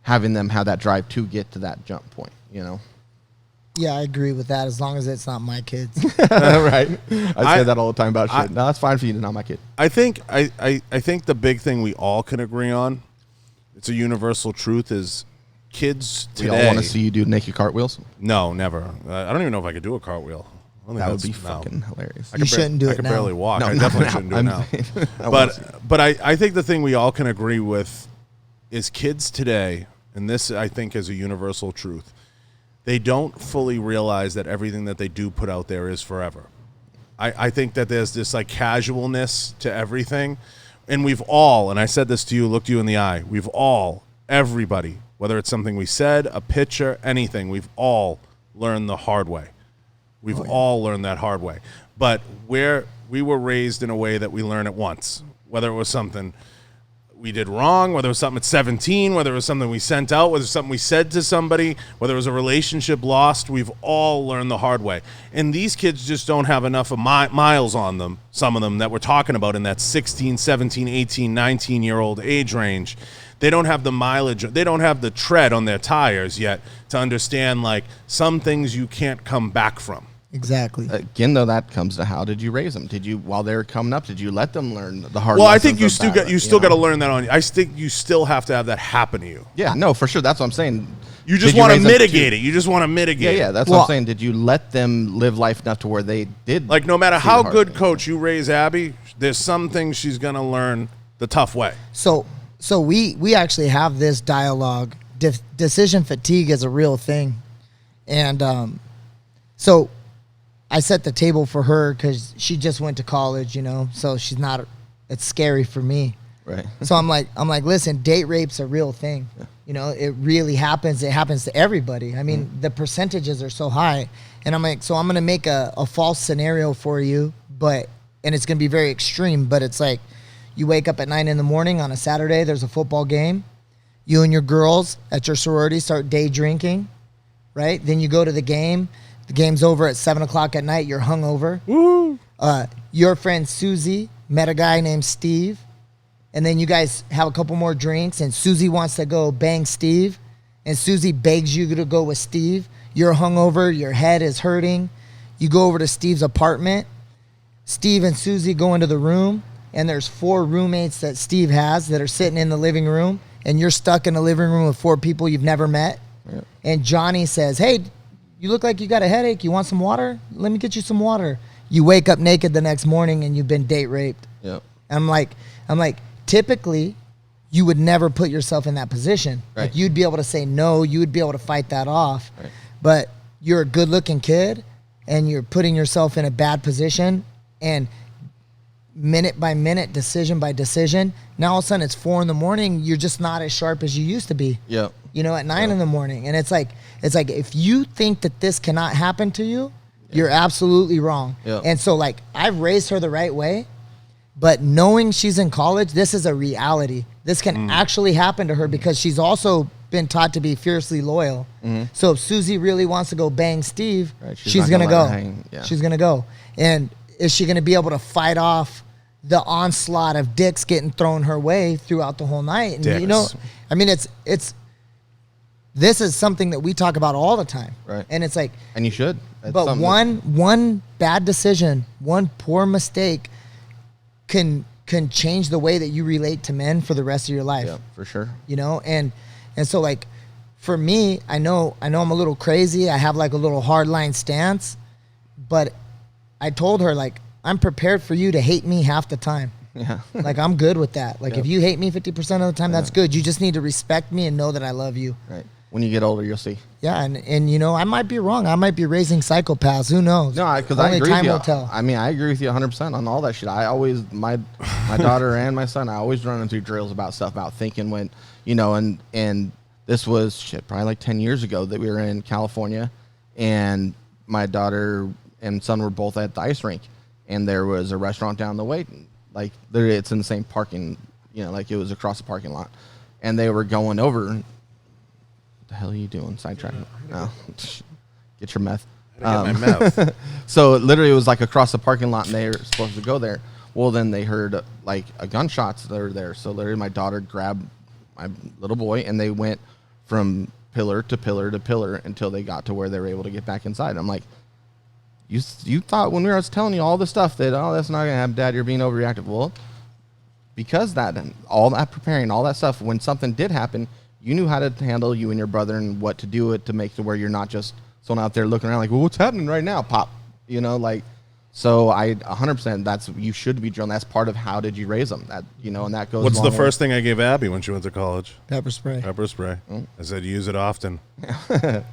S2: having them have that drive to get to that jump point, you know?
S3: yeah, I agree with that as long as it's not my kids.
S2: Right. I say that all the time about shit. No, that's fine for you to not my kid.
S1: I think the big thing we all can agree on, it's a universal truth, is kids today.
S2: We all want to see you do naked cartwheels?
S1: No, never. I don't even know if I could do a cartwheel.
S2: That would be fucking hilarious.
S3: You shouldn't do it now.
S1: I can barely walk.
S2: No,
S1: I definitely shouldn't do it now. But I think the thing we all can agree with is kids today, and this I think is a universal truth, they don't fully realize that everything that they do put out there is forever. I think that there's this like casualness to everything, and we've all, and I said this to you, looked you in the eye, we've all, everybody, whether it's something we said, a picture, anything, we've all learned the hard way. We've all learned that hard way. But we were raised in a way that we learn it once, whether it was something we did wrong, whether it was something at 17, whether it was something we sent out, whether it was something we said to somebody, whether it was a relationship lost, we've all learned the hard way. And these kids just don't have enough of miles on them, some of them that we're talking about in that 16, 17, 18, 19-year-old age range. They don't have the mileage, they don't have the tread on their tires yet to understand, like, some things you can't come back from.
S3: Exactly.
S2: Again, though, that comes to how did you raise them? Did you, while they were coming up, did you let them learn the hard?
S1: Well, I think you still got to learn that on. I think you still have to have that happen to you.
S2: Yeah, no, for sure. That's what I'm saying.
S1: You just want to mitigate it. You just want to mitigate.
S2: Yeah, that's what I'm saying. Did you let them live life enough to where they did?
S1: Like, no matter how good coach you raise Abby, there's some things she's gonna learn the tough way.
S3: So we actually have this dialogue. Decision fatigue is a real thing, and so I set the table for her because she just went to college, you know, so she's not. It's scary for me,
S2: right?
S3: So I'm like, listen, date rape's a real thing. Yeah. You know, it really happens. It happens to everybody. I mean, the percentages are so high, and I'm like, so I'm gonna make a false scenario for you, and it's gonna be very extreme, but it's like, you wake up at 9 a.m. on a Saturday. There's a football game. You and your girls at your sorority start day drinking, right? Then you go to the game. The game's over at 7 o'clock at night. You're hungover.
S1: Woo!
S3: Your friend Susie met a guy named Steve, and then you guys have a couple more drinks, and Susie wants to go bang Steve, and Susie begs you to go with Steve. You're hungover. Your head is hurting. You go over to Steve's apartment. Steve and Susie go into the room, and there's 4 roommates that Steve has that are sitting in the living room, and you're stuck in the living room with 4 people you've never met. Yep. And Johnny says, hey, you look like you got a headache. You want some water? Let me get you some water. You wake up naked the next morning and you've been date raped.
S2: Yep.
S3: I'm like, typically you would never put yourself in that position.
S2: Right.
S3: Like, you'd be able to say no, you would be able to fight that off.
S2: Right.
S3: But you're a good looking kid and you're putting yourself in a bad position, and minute by minute, decision by decision, now all of a sudden it's 4 a.m, you're just not as sharp as you used to be.
S2: Yeah.
S3: You know, at 9 a.m. And it's like if you think that this cannot happen to you, you're absolutely wrong.
S2: Yeah.
S3: And so, like, I've raised her the right way, but knowing she's in college, this is a reality. This can actually happen to her because she's also been taught to be fiercely loyal. So if Susie really wants to go bang Steve,
S2: Right,
S3: she's going to go.
S2: Yeah.
S3: She's going to go. And is she going to be able to fight off the onslaught of dicks getting thrown her way throughout the whole night? And
S1: Dicks.
S3: you know, I mean, this is something that we talk about all the time.
S2: Right.
S3: And it's like,
S2: And you should. It's
S3: but
S2: something
S3: one bad decision, one poor mistake can change the way that you relate to men for the rest of your life.
S2: Yeah, for sure.
S3: You know, and so like for me, I know I'm a little crazy. I have like a little hardline stance, but I told her, like, I'm prepared for you to hate me half the time.
S2: Yeah.
S3: Like, I'm good with that. Like,
S2: Yep.
S3: if you hate me 50% of the time, that's good. You just need to respect me and know that I love you.
S2: Right. When you get older, you'll see.
S3: Yeah, and you know, I might be wrong. I might be raising psychopaths. Who knows?
S2: No, because I
S3: Only
S2: agree
S3: time
S2: with you.
S3: will tell.
S2: I mean, I agree with you 100% on all that shit. I always, my daughter and my son, I always run into drills about stuff, about thinking when, you know, and this was shit, probably like 10 years ago that we were in California, and my daughter and son were both at the ice rink, and there was a restaurant down the way, like it's in the same parking, you know, like it was across the parking lot, and they were going over. What the hell are you doing? Sidetrack? No, get your meth.
S1: Get my mouth.
S2: So literally, it was like across the parking lot, and they were supposed to go there. Well, then they heard like a gunshots that were there. So literally, my daughter grabbed my little boy, and they went from pillar to pillar to pillar until they got to where they were able to get back inside. I'm like, you thought when I was telling you all this stuff that, oh, that's not gonna happen, Dad, you're being overreactive. Well, because that and all that preparing, all that stuff, when something did happen, you knew how to handle you and your brother and what to do it to make to where you're not just someone out there looking around like, well, what's happening right now, Pop? You know, like, so I 100%, that's, you should be drilling. That's part of how did you raise them, that, you know, and that goes.
S1: What's
S2: a
S1: the
S2: long
S1: first thing I gave Abby when she went to college?
S3: Pepper spray.
S1: Pepper spray. I said, use it often.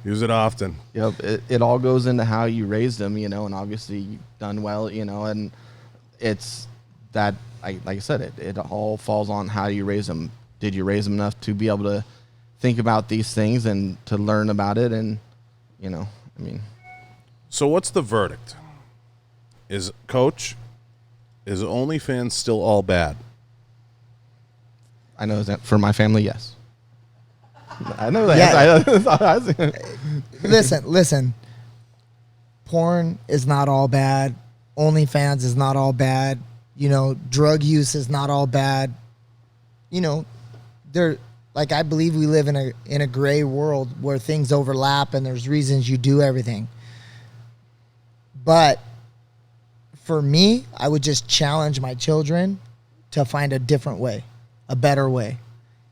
S1: Use it often.
S2: Yep, it all goes into how you raised them, you know, and obviously you've done well, you know, and it's that, like I said, it all falls on how you raise them. Did you raise them enough to be able to think about these things and to learn about it? And, you know, I mean.
S1: So what's the verdict? Is OnlyFans still all bad?
S2: I know that for my family, yes. I know that.
S3: Yeah. Listen. Porn is not all bad. OnlyFans is not all bad. You know, drug use is not all bad. You know, like, I believe we live in a gray world where things overlap and there's reasons you do everything. But for me, I would just challenge my children to find a different way, a better way.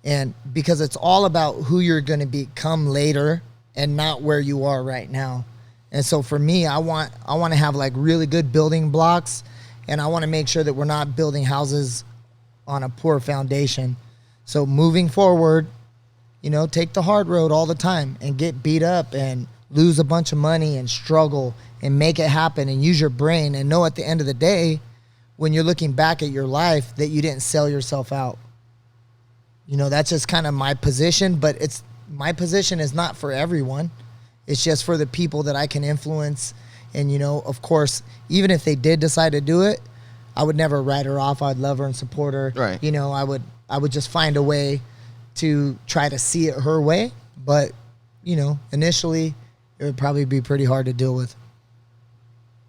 S3: And because it's all about who you're going to become later and not where you are right now. And so for me, I want to have like really good building blocks, and I want to make sure that we're not building houses on a poor foundation. So moving forward, you know, take the hard road all the time and get beat up and lose a bunch of money and struggle and make it happen and use your brain and know at the end of the day, when you're looking back at your life, that you didn't sell yourself out. You know, that's just kind of my position, but my position is not for everyone. It's just for the people that I can influence. And, you know, of course, even if they did decide to do it, I would never write her off. I'd love her and support her.
S2: Right.
S3: You know, I would just find a way to try to see it her way. But, you know, initially it would probably be pretty hard to deal with.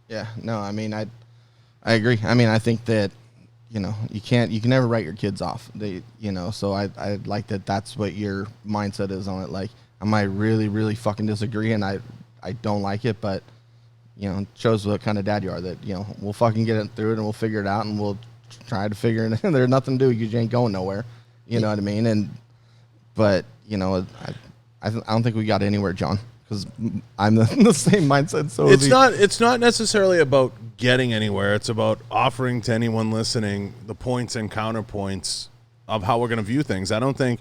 S2: Yeah, no, I mean, I agree. I mean, I think that, you know, you can never write your kids off. They, you know, so I like that. That's what your mindset is on it. Like, I might really, really fucking disagree, and I don't like it, but, you know, it shows what kind of dad you are. That, you know, we'll fucking get it through it, and we'll figure it out, and we'll try to figure it. There's nothing to do. You ain't going nowhere. You know what I mean? But you know, I don't think we got anywhere, John. Because I'm the same mindset. So
S1: it's not necessarily about getting anywhere. It's about offering to anyone listening the points and counterpoints of how we're going to view things. I don't think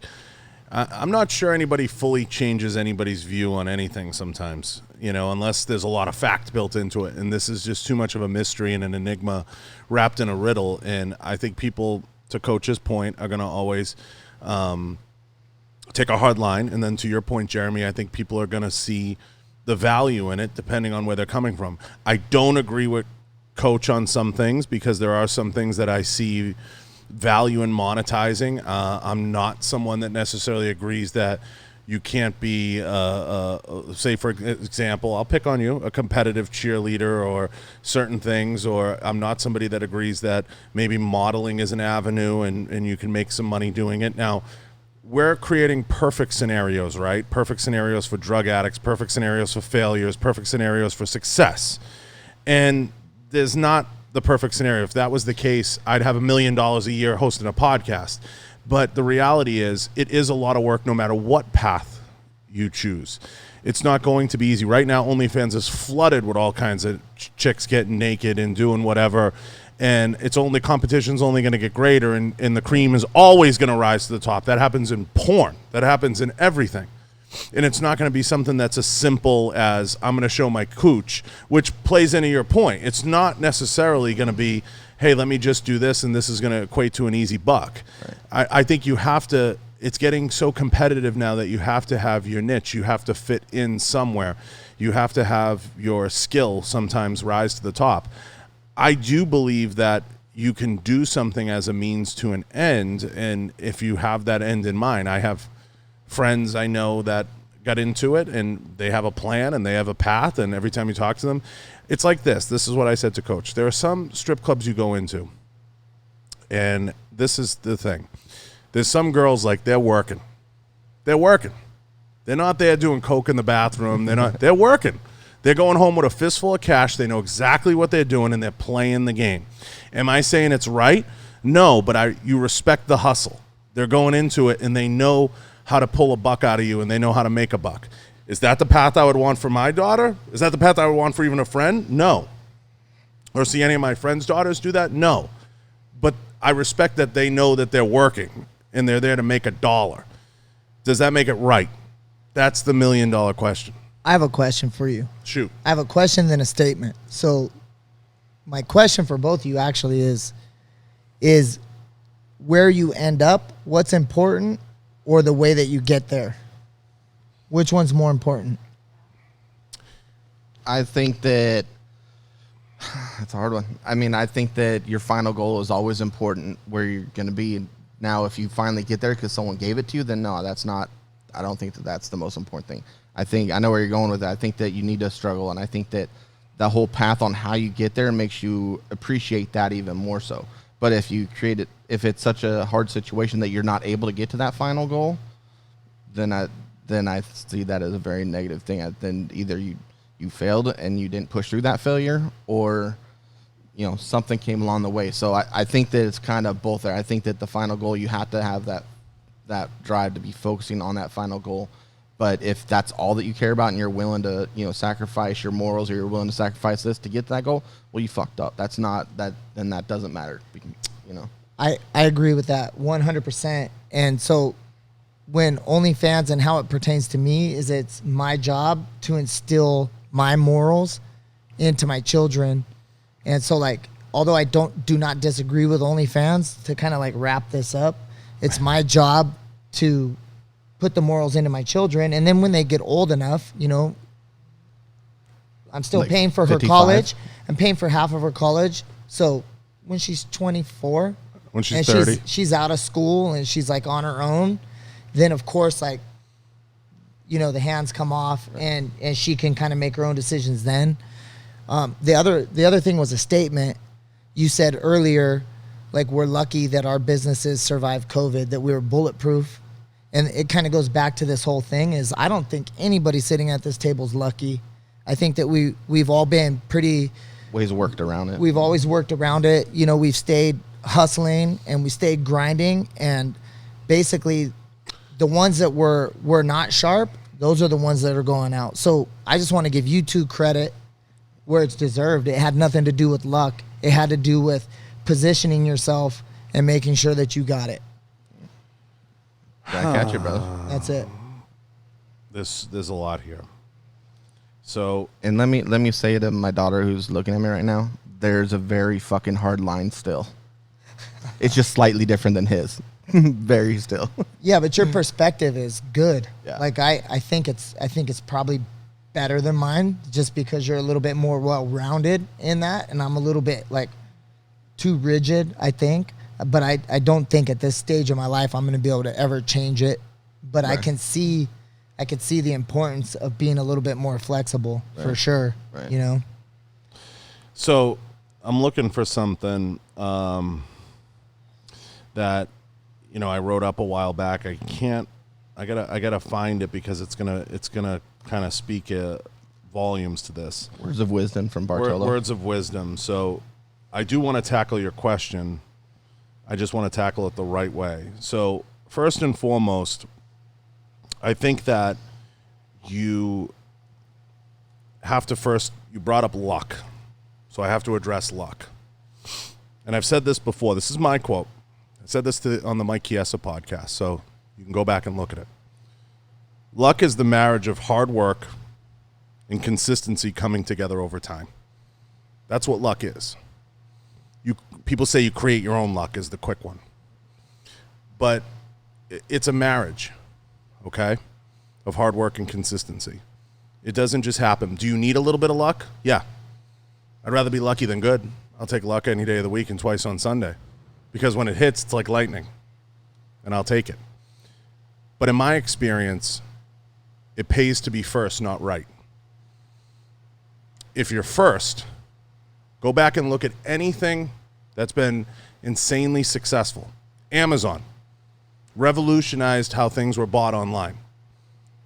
S1: I'm not sure anybody fully changes anybody's view on anything sometimes, you know, unless there's a lot of fact built into it. And this is just too much of a mystery and an enigma wrapped in a riddle. And I think people, to Coach's point, are going to always take a hard line. And then to your point, Jeremy, I think people are going to see the value in it depending on where they're coming from. I don't agree with Coach on some things because there are some things that I see value in monetizing. I'm not someone that necessarily agrees that You can't be, say, for example, I'll pick on you, a competitive cheerleader or certain things, or I'm not somebody that agrees that maybe modeling is an avenue and you can make some money doing it. Now, we're creating perfect scenarios, right? Perfect scenarios for drug addicts, perfect scenarios for failures, perfect scenarios for success. And there's not the perfect scenario. If that was the case, I'd have $1 million a year hosting a podcast. But the reality is, it is a lot of work no matter what path you choose. It's not going to be easy. Right now, OnlyFans is flooded with all kinds of chicks getting naked and doing whatever. And competition's only going to get greater, and the cream is always going to rise to the top. That happens in porn. That happens in everything. And it's not going to be something that's as simple as I'm going to show my cooch, which plays into your point. It's not necessarily going to be, hey, let me just do this and this is going to equate to an easy buck. Right. I think you have to, it's getting so competitive now that you have to have your niche. You have to fit in somewhere. You have to have your skill sometimes rise to the top. I do believe that you can do something as a means to an end, and if you have that end in mind, I have friends I know that got into it and they have a plan and they have a path, and every time you talk to them, it's like this is what I said to Coach. There are some strip clubs you go into, and this is the thing. There's some girls, like, they're working. They're not there doing coke in the bathroom. They're working. They're going home with a fistful of cash. They know exactly what they're doing, and they're playing the game. Am I saying it's right? No, but you respect the hustle. They're going into it, and they know how to pull a buck out of you, and they know how to make a buck. Is that the path I would want for my daughter? Is that the path I would want for even a friend? No. Or see any of my friends' daughters do that? No. But I respect that they know that they're working, and they're there to make $1. Does that make it right? That's the $1 million question.
S3: I have a question for you.
S1: Shoot.
S3: I have a question then a statement. So my question for both of you actually is where you end up, what's important, or the way that you get there? Which one's more important?
S2: I think that that's a hard one. I mean, I think that your final goal is always important, where you're going to be. Now, if you finally get there because someone gave it to you, then no, that's not. I don't think that that's the most important thing. I know where you're going with that. I think that you need to struggle, and I think that the whole path on how you get there makes you appreciate that even more so. But if you create it, if it's such a hard situation that you're not able to get to that final goal, then I see that as a very negative thing. Then either you failed and you didn't push through that failure, or something came along the way. So I think that it's kind of both there. I think that the final goal, you have to have that drive to be focusing on that final goal. But if that's all that you care about and you're willing to, sacrifice your morals, or you're willing to sacrifice this to get to that goal, well, you fucked up. That's not that, then that doesn't matter,
S3: I agree with that 100%. And so when OnlyFans and how it pertains to me is it's my job to instill my morals into my children. And so, like, although I do not disagree with OnlyFans, to kind of like wrap this up, it's my job to put the morals into my children. And then when they get old enough, I'm still like paying for 55. Her college. I'm paying for half of her college. So when she's 24,
S1: when she's 30,
S3: she's out of school and she's like on her own, then of course, like, the hands come off, and she can kind of make her own decisions then. The other thing was a statement you said earlier, like, we're lucky that our businesses survived COVID, that we were bulletproof. And it kind of goes back to this whole thing is I don't think anybody sitting at this table is lucky. I think that we've all been pretty
S2: ways worked around it.
S3: We've always worked around it. We've stayed hustling and we stayed grinding, and basically the ones that were not sharp, those are the ones that are going out. So I just want to give you two credit where it's deserved. It had nothing to do with luck. It had to do with positioning yourself and making sure that you got it.
S2: Gotta catch it, brother.
S3: That's it.
S1: There's a lot here. So,
S2: and let me say to my daughter who's looking at me right now, there's a very fucking hard line still. It's just slightly different than his. Very still.
S3: Yeah, but your perspective is good.
S2: Yeah.
S3: Like I think it's probably better than mine, just because you're a little bit more well-rounded in that, and I'm a little bit like too rigid, I think. But I don't think at this stage of my life I'm going to be able to ever change it. But right. I can see I could see the importance of being a little bit more flexible for sure.
S2: Right.
S3: You know.
S1: So I'm looking for something that I wrote up a while back. I gotta find it because it's gonna kind of speak volumes to this.
S2: Words of wisdom from Bartolo.
S1: Words of wisdom. So I do want to tackle your question. I just want to tackle it the right way. So first and foremost, I think that you have to you brought up luck. So I have to address luck. And I've said this before. This is my quote. I said this on the Mike Chiesa podcast, so you can go back and look at it. Luck is the marriage of hard work and consistency coming together over time. That's what luck is. People say you create your own luck is the quick one. But it's a marriage, okay, of hard work and consistency. It doesn't just happen. Do you need a little bit of luck? Yeah. I'd rather be lucky than good. I'll take luck any day of the week and twice on Sunday. Because when it hits, it's like lightning. And I'll take it. But in my experience, it pays to be first, not right. If you're first, go back and look at anything that's been insanely successful. Amazon revolutionized how things were bought online.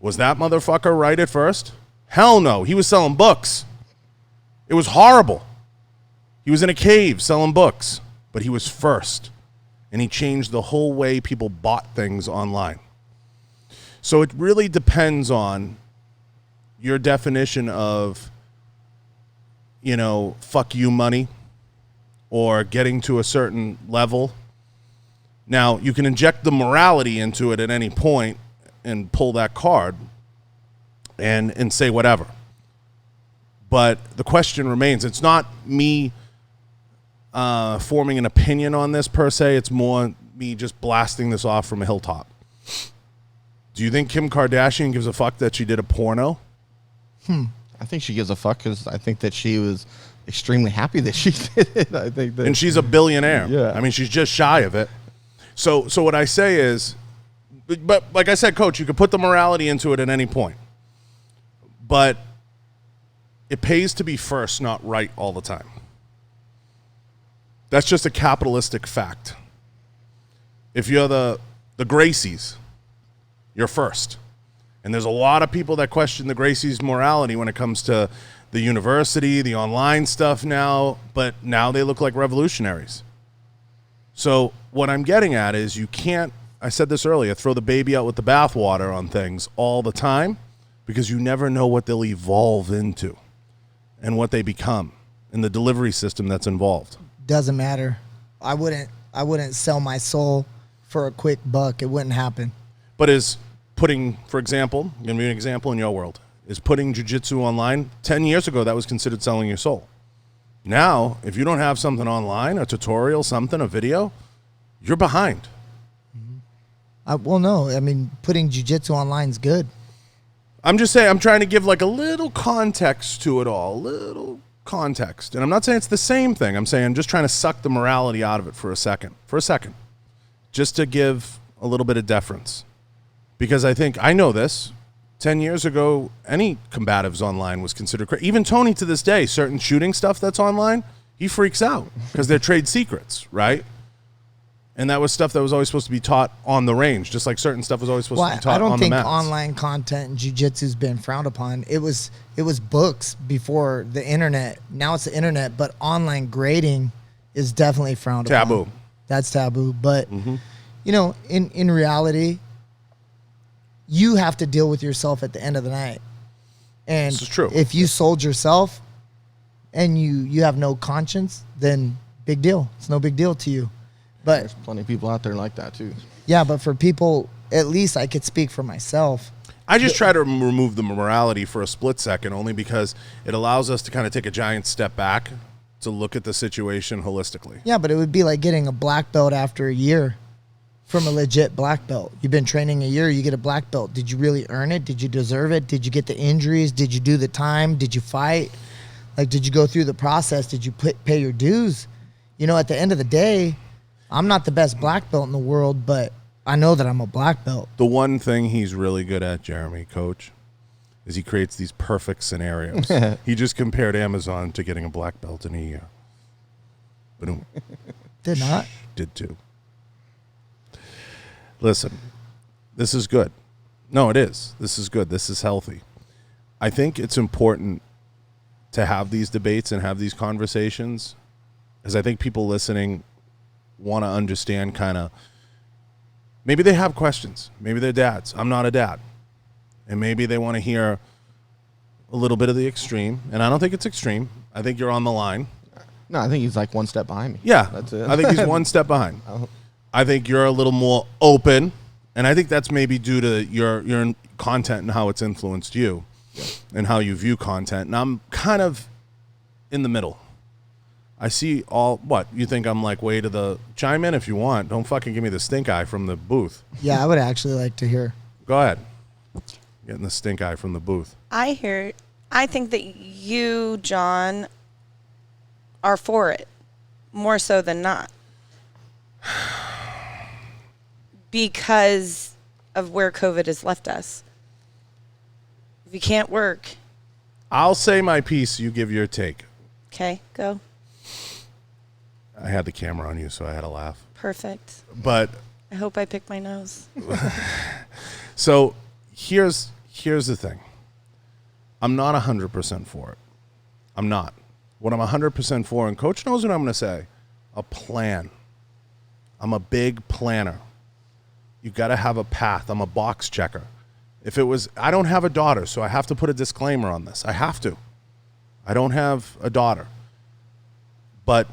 S1: Was that motherfucker right at first? Hell no. He was selling books. It was horrible. He was in a cave selling books, but he was first. And he changed the whole way people bought things online. So it really depends on your definition of, fuck you money or getting to a certain level. Now, you can inject the morality into it at any point and pull that card and say whatever. But the question remains, it's not me forming an opinion on this per se. It's more me just blasting this off from a hilltop. Do you think Kim Kardashian gives a fuck that she did a porno?
S2: I think she gives a fuck because I think that she was extremely happy that she did it. I think that,
S1: and she's a billionaire.
S2: Yeah.
S1: I mean, she's just shy of it. So what I say is, but like I said, Coach, you could put the morality into it at any point. But it pays to be first, not right all the time. That's just a capitalistic fact. If you're the Gracies, you're first. And there's a lot of people that question the Gracies' morality when it comes to the university, the online stuff now, but now they look like revolutionaries. So what I'm getting at is you can't, I said this earlier, throw the baby out with the bathwater on things all the time because you never know what they'll evolve into and what they become and the delivery system that's involved.
S3: Doesn't matter. I wouldn't sell my soul for a quick buck. It wouldn't happen.
S1: But is putting, for example, I'm going to be an example in your world, is putting jiu-jitsu online, 10 years ago, that was considered selling your soul. Now, if you don't have something online, a tutorial, something, a video, you're behind.
S3: Well, no. I mean, putting jiu-jitsu online is good.
S1: I'm just saying, I'm trying to give like a little context to it all, little context. And I'm not saying it's the same thing. I'm saying I'm just trying to suck the morality out of it for a second, just to give a little bit of deference. Because I know this, 10 years ago, any combatives online was considered crazy. Even Tony to this day, certain shooting stuff that's online, he freaks out because they're trade secrets, right? And that was stuff that was always supposed to be taught on the range, just like certain stuff was always supposed to be taught on the mats.
S3: I don't think online content in jiu-jitsu's been frowned upon. It was books before the internet. Now it's the internet, but online grading is definitely frowned upon.
S1: Taboo.
S3: That's taboo. But, in reality, you have to deal with yourself at the end of the night. And
S1: this is true.
S3: If you sold yourself and you have no conscience, then big deal. It's no big deal to you. But
S2: there's plenty of people out there like that too.
S3: Yeah, but for people, at least I could speak for myself.
S1: I just try to remove the morality for a split second, only because it allows us to kind of take a giant step back to look at the situation holistically.
S3: Yeah, but it would be like getting a black belt after a year from a legit black belt. You've been training a year, you get a black belt. Did you really earn it? Did you deserve it? Did you get the injuries? Did you do the time? Did you fight? Like, did you go through the process? Did you pay your dues? At the end of the day, I'm not the best black belt in the world, but I know that I'm a black belt.
S1: The one thing he's really good at, Jeremy, coach, is he creates these perfect scenarios. He just compared Amazon to getting a black belt in a year. Boom.
S3: Did not.
S1: Did too. Listen, this is good. No, it is. This is good. This is healthy. I think it's important to have these debates and have these conversations, because I think people listening want to understand kind of, maybe they have questions. Maybe they're dads. I'm not a dad. And maybe they want to hear a little bit of the extreme. And I don't think it's extreme. I think you're on the line.
S2: No, I think he's like one step behind me.
S1: Yeah.
S2: That's it.
S1: I think he's one step behind. I think you're a little more open. And I think that's maybe due to your content and how it's influenced you and how you view content. And I'm kind of in the middle. I see all, what? You think I'm like way to the, chime in if you want. Don't fucking give me the stink eye from the booth.
S3: Yeah, I would actually like to hear.
S1: Go ahead. Getting the stink eye from the booth.
S4: I think that you, John, are for it more so than not. Because of where COVID has left us. If you can't work.
S1: I'll say my piece, you give your take.
S4: Okay, go.
S1: I had the camera on you, so I had to laugh.
S4: Perfect.
S1: But
S4: I hope I pick my nose.
S1: so here's the thing. I'm not 100% for it. I'm not. What I'm 100% for, and Coach knows what I'm going to say, a plan. I'm a big planner. You got to have a path. I'm a box checker. If it was, I don't have a daughter, so I have to put a disclaimer on this. I have to. I don't have a daughter. But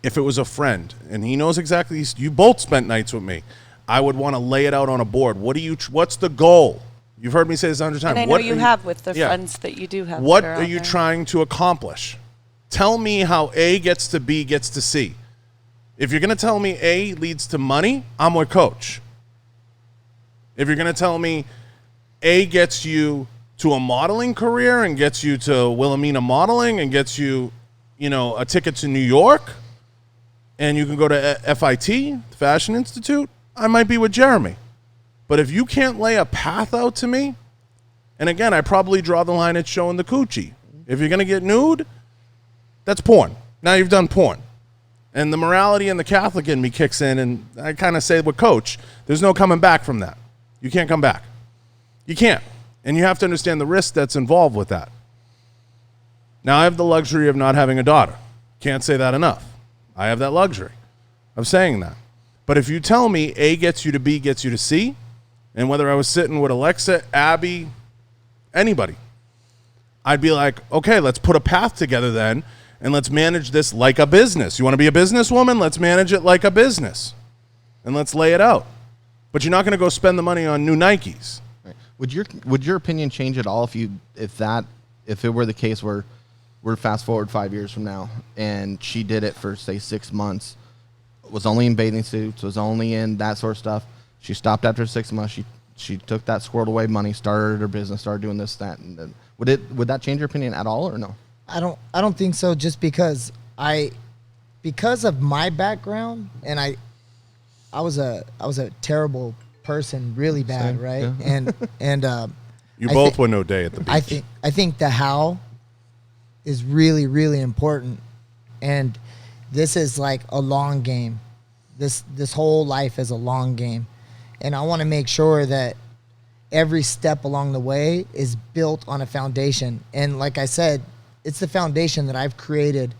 S1: if it was a friend, and he knows exactly, you both spent nights with me, I would want to lay it out on a board. What's the goal? You've heard me say this 100 times.
S4: And I know you have with the friends that you do have.
S1: What are you trying to accomplish? Tell me how A gets to B gets to C. If you're going to tell me A leads to money, I'm with Coach. If you're going to tell me A gets you to a modeling career and gets you to Wilhelmina Modeling and gets you, a ticket to New York, and you can go to FIT, Fashion Institute, I might be with Jeremy. But if you can't lay a path out to me, and again, I probably draw the line at showing the coochie. If you're going to get nude, that's porn. Now you've done porn. And the morality and the Catholic in me kicks in, and I kind of say with Coach, there's no coming back from that. You can't come back. You can't. And you have to understand the risk that's involved with that. Now, I have the luxury of not having a daughter. Can't say that enough. I have that luxury of saying that. But if you tell me A gets you to B gets you to C, and whether I was sitting with Alexa, Abby, anybody, I'd be like, okay, let's put a path together then, and let's manage this like a business. You want to be a businesswoman? Let's manage it like a business, and let's lay it out. But you're not going to go spend the money on new Nikes.
S2: Right. Would your opinion change at all if it were the case where we're fast forward 5 years from now and she did it for say 6 months, was only in bathing suits, was only in that sort of stuff. She stopped after 6 months. She took that squirreled away money, started her business, started doing this, that, and then would that change your opinion at all or no?
S3: I don't think so. Just because of my background, and I was a terrible person, really bad,
S2: Same,
S3: right?
S2: yeah.
S3: And
S1: You both were no day at the beach.
S3: I think the how is really, really important, and this is like a long game. This whole life is a long game, and I want to make sure that every step along the way is built on a foundation. And like I said, it's the foundation that I've created.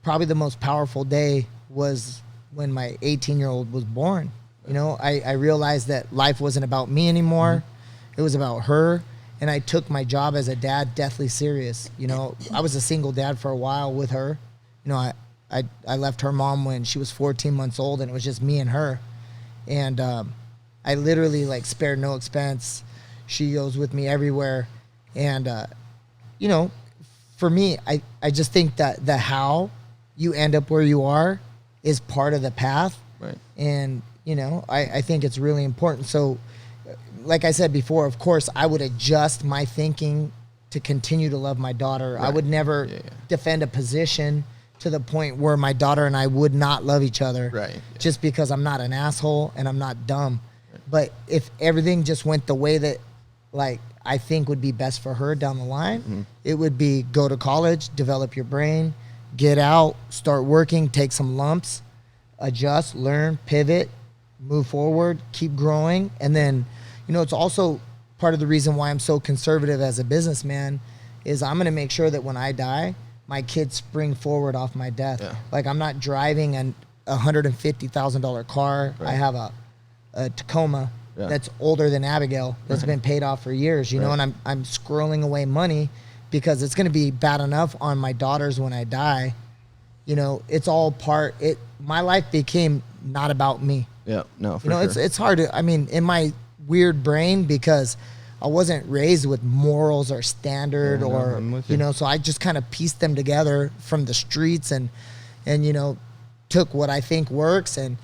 S3: Probably the most powerful day was when my 18-year-old was born. I realized that life wasn't about me anymore. Mm-hmm. It was about her. And I took my job as a dad deathly serious. I was a single dad for a while with her. I left her mom when she was 14 months old, and it was just me and her. And I literally spared no expense. She goes with me everywhere. And, for me, I just think that the how you end up where you are is part of the path.
S2: Right.
S3: And, I think it's really important. So, like I said before, of course, I would adjust my thinking to continue to love my daughter. Right. I would never defend a position to the point where my daughter and I would not love each other.
S2: Right. Yeah.
S3: Just because I'm not an asshole and I'm not dumb. But if everything just went the way that, like, I think would be best for her down the line, it would be go to college, develop your brain, get out, start working, take some lumps, adjust, learn, pivot, move forward, keep growing. And then, you know, it's also part of the reason why I'm so conservative as a businessman is I'm going to make sure that when I die, my kids spring forward off my death.
S2: Yeah.
S3: Like, I'm not driving a $150,000 car.
S2: Right.
S3: I have a Tacoma that's older than Abigail that's been paid off for years, you know, and I'm squirreling away money because it's going to be bad enough on my daughters when I die. You know, it's all my life became not about me.
S2: Yeah, no, for
S3: You know,
S2: sure.
S3: it's hard to, I mean, in my weird brain, because I wasn't raised with morals or standard
S2: I'm with you.
S3: you know, so I just kind of pieced them together from the streets and, you know, took what I think works and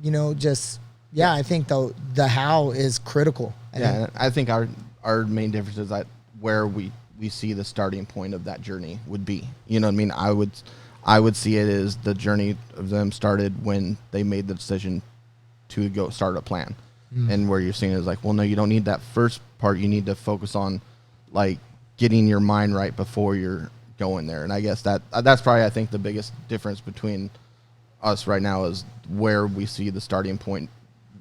S3: you know, just, I think the how is critical.
S2: Yeah, and I think our main difference is that where we see the starting point of that journey would be. You know what I mean? I would see it as the journey of them started when they made the decision to go start a plan. And where you're seeing it is like, well, no, you don't need that first part. You need to focus on like getting your mind right before you're going there. And I guess that's probably, I think, the biggest difference between us right now is where we see the starting point,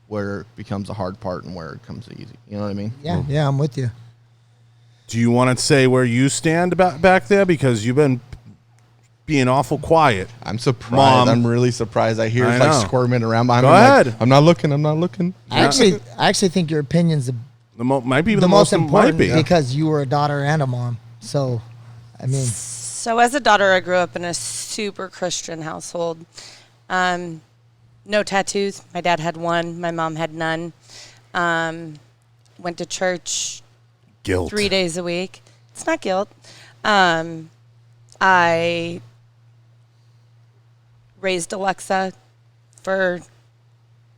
S2: where it becomes a hard part and where it comes easy. You know what I mean?
S3: Yeah, I'm with you.
S1: Do you want to say where you stand back there? Because you've been being awful quiet.
S2: I'm surprised.
S1: Mom.
S2: I'm really surprised. I hear
S1: I
S2: like
S1: know.
S2: squirming around behind
S1: Go
S2: me.
S1: ahead.
S2: Like, I'm not looking.
S3: I actually think your opinion's
S1: Might be
S3: the most
S1: might
S3: important
S1: be.
S3: because you were a daughter and a mom. So, I mean,
S4: So as a daughter, I grew up in a super Christian household. No tattoos. My dad had one. My mom had none. Went to church
S1: Guilt.
S4: 3 days a week. It's not guilt. I raised Alexa for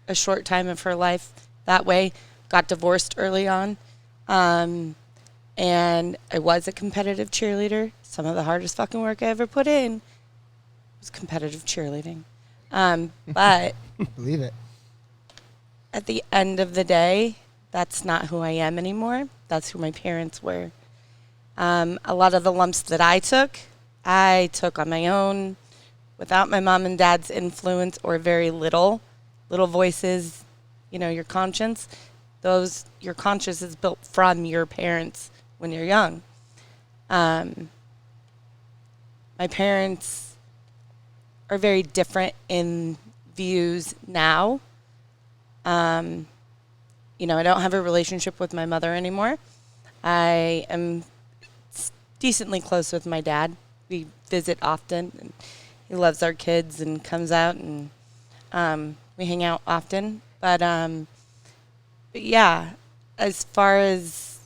S4: a short time of her life that way. Got divorced early on. And I was a competitive cheerleader. Some of the hardest fucking work I ever put in was competitive cheerleading. But
S3: believe it.
S4: at the end of the day, that's not who I am anymore. That's who my parents were. A lot of the lumps that I took on my own without my mom and dad's influence or very little voices, you know, your conscience. Your conscience is built from your parents when you're young. My parents are very different in views now. You know, I don't have a relationship with my mother anymore. I am decently close with my dad. We visit often, and he loves our kids and comes out, and we hang out often. But yeah, as far as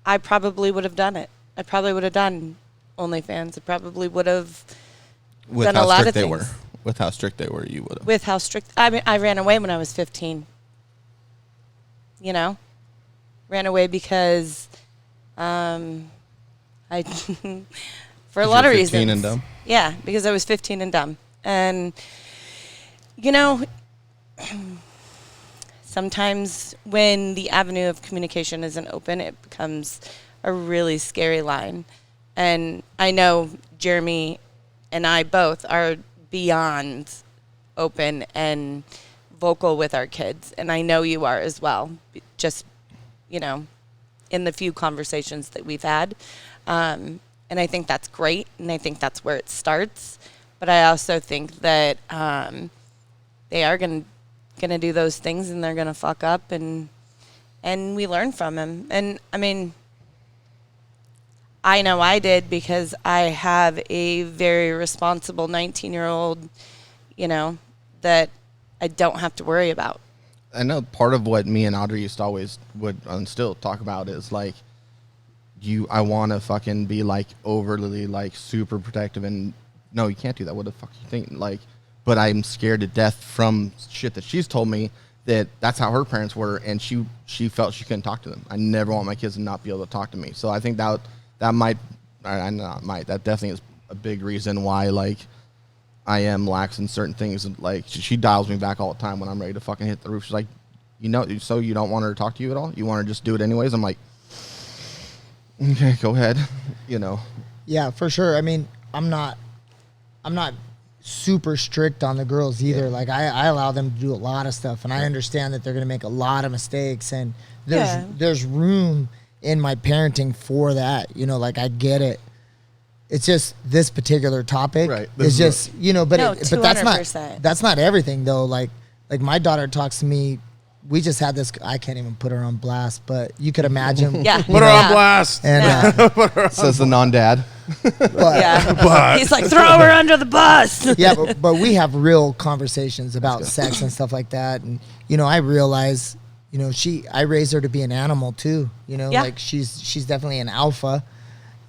S4: I probably would have done it. I probably would have done OnlyFans. I probably would have done a lot of things.
S2: With how strict they were, you would have.
S4: With how strict. I mean, I ran away when I was 15. You know? Ran away because I for a lot of reasons.
S2: 15 and dumb?
S4: Yeah, because I was 15 and dumb. And, you know, sometimes when the avenue of communication isn't open, it becomes a really scary line. And I know Jeremy and I both are beyond open and vocal with our kids. And I know you are as well, just, you know, in the few conversations that we've had. And I think that's great, and I think that's where it starts. But I also think that they are gonna do those things, and they're gonna fuck up, and we learn from them. And I mean, I know I did because I have a very responsible 19-year-old, you know, that I don't have to worry about.
S2: I know part of what me and Audrey used to always would still talk about is like, I want to fucking be like overly like super protective, and no, you can't do that. What the fuck you think? Like, but I'm scared to death from shit that she's told me that's how her parents were, and she felt she couldn't talk to them. I never want my kids to not be able to talk to me. So I think that definitely is a big reason why like I am lax in certain things. Like she dials me back all the time when I'm ready to fucking hit the roof. She's like, so you don't want her to talk to you at all? You want her to just do it anyways? I'm like, okay, go ahead.
S3: Yeah, for sure. I mean, I'm not super strict on the girls either. Like I allow them to do a lot of stuff, and I understand that they're going to make a lot of mistakes, and there's room in my parenting for that. Like I get it. It's just this particular topic is just, but
S4: No,
S3: but that's not everything though. Like my daughter talks to me. We just had this. I can't even put her on blast, but you could imagine.
S4: Yeah,
S1: put her on blast.
S3: And
S2: says the non-dad.
S4: But he's like, throw her under the bus.
S3: Yeah, but we have real conversations about sex and stuff like that, and I realize, I raised her to be an animal too. Like she's definitely an alpha,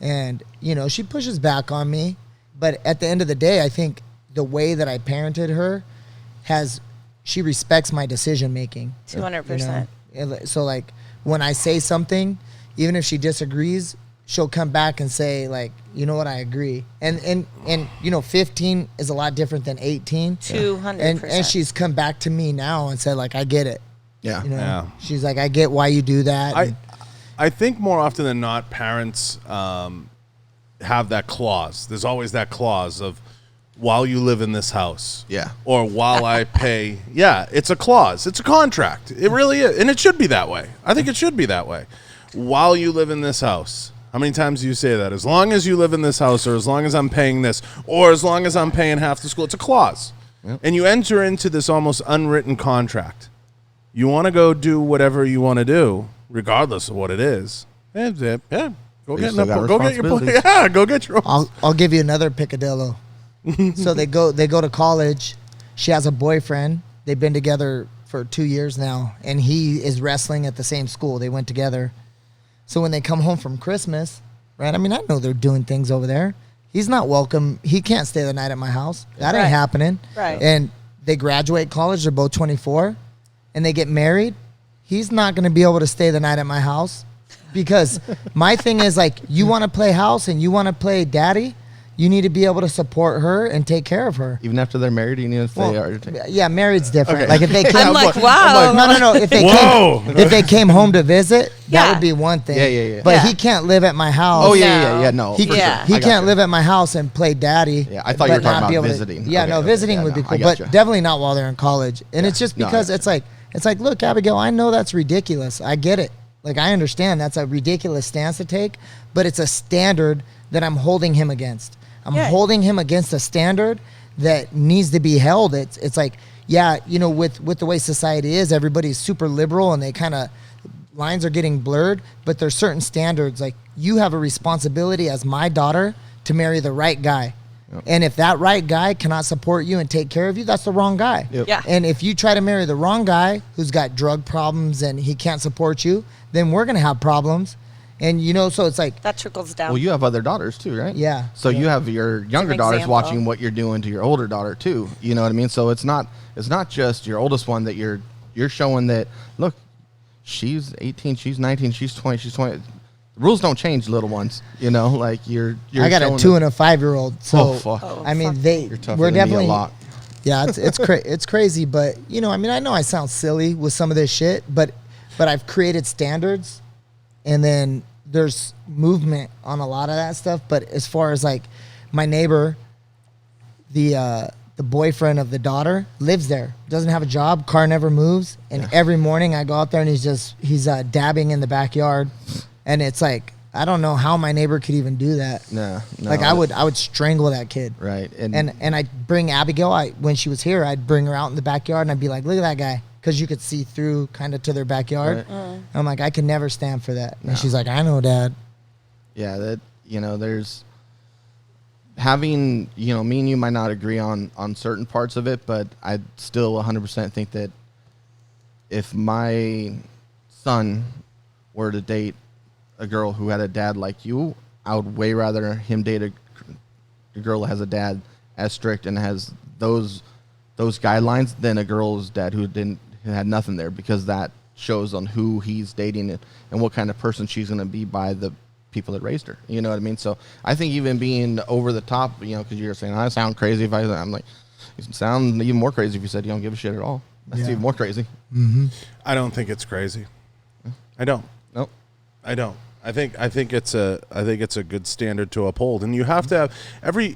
S3: and she pushes back on me, but at the end of the day, I think the way that I parented her she respects my decision making.
S4: 200%.
S3: So like when I say something, even if she disagrees, she'll come back and say like, you know what, I agree. And 15 is a lot different than 18.
S4: 200%.
S3: And she's come back to me now and said like, I get it.
S2: Yeah.
S3: She's like, I get why you do that.
S1: I think more often than not, parents have that clause. There's always that clause of, while you live in this house.
S2: Yeah.
S1: Or while I pay. Yeah, it's a clause. It's a contract. It really is. And it should be that way. I think it should be that way. While you live in this house. How many times do you say that? As long as you live in this house, or as long as I'm paying this, or as long as I'm paying half the school. It's a clause. Yep. And you enter into this almost unwritten contract. You want to go do whatever you want to do, regardless of what it is. Yeah. Go get your own.
S3: I'll give you another picadillo. So they go to college. She has a boyfriend. They've been together for 2 years now, and he is wrestling at the same school. They went together. So when they come home from Christmas, right? I mean, I know they're doing things over there. He's not welcome. He can't stay the night at my house. That ain't happening.
S4: Right.
S3: And they graduate college. They're both 24, and they get married. He's not going to be able to stay the night at my house because my thing is like, you want to play house and you want to play daddy. You need to be able to support her and take care of her.
S2: Even after they're married, you need to stay.
S3: Yeah, married's different.
S2: Okay.
S3: Like if they came,
S4: I'm like, wow.
S3: No. If they came home to visit, that would be one thing.
S2: Yeah.
S3: But he can't live at my house.
S2: Oh yeah. No,
S3: he can't live at my house and play daddy.
S2: Yeah, I thought you were talking about visiting.
S3: Visiting would be cool, but definitely not while they're in college. And it's just because it's like, look, Abigail, I know that's ridiculous. I get it. Like I understand that's a ridiculous stance to take, but it's a standard that I'm holding him against. I'm holding him against a standard that needs to be held. It's like, with the way society is, everybody's super liberal and they kind of, lines are getting blurred, but there's certain standards. Like you have a responsibility as my daughter to marry the right guy. Yep. And if that right guy cannot support you and take care of you, that's the wrong guy.
S2: Yep.
S4: Yeah.
S3: And if you try to marry the wrong guy who's got drug problems and he can't support you, then we're going to have problems. And, so it's like...
S4: That trickles down.
S2: Well, you have other daughters, too, right?
S3: Yeah.
S2: So you have your younger daughters
S4: example.
S2: watching what you're doing to your older daughter, too. You know what I mean? So it's not just your oldest one that you're showing that, look, she's 18, she's 19, she's 20, she's 20. The rules don't change, little ones. Like you're
S3: I got a 2 and a 5-year-old. So,
S2: fuck.
S3: I mean,
S2: You're tougher
S3: we're
S2: than
S3: definitely...
S2: me a lot.
S3: Yeah, it's crazy. But, I mean, I know I sound silly with some of this shit, but I've created standards. And then there's movement on a lot of that stuff. But as far as like my neighbor, the boyfriend of the daughter lives there, doesn't have a job, car never moves. And every morning I go out there and he's dabbing in the backyard. And it's like, I don't know how my neighbor could even do that.
S2: No.
S3: Like I would strangle that kid.
S2: Right.
S3: And I'd bring Abigail, when she was here, I'd bring her out in the backyard and I'd be like, look at that guy. Because you could see through kind of to their backyard. Right. I'm like, I could never stand for that. And she's like, I know, Dad.
S2: Yeah, that, there's having, me and you might not agree on certain parts of it, but I still 100% think that if my son were to date a girl who had a dad like you, I would way rather him date a girl that has a dad as strict and has those guidelines than a girl's dad who had nothing there, because that shows on who he's dating and what kind of person she's going to be by the people that raised her. You know what I mean? So I think even being over the top, you know, because you're saying I sound crazy if I'm like, you sound even more crazy if you said you don't give a shit at all. That's even more crazy.
S3: Mm-hmm.
S1: I don't think it's crazy. I don't.
S2: Nope.
S1: I don't. I think it's a good standard to uphold, and you have to have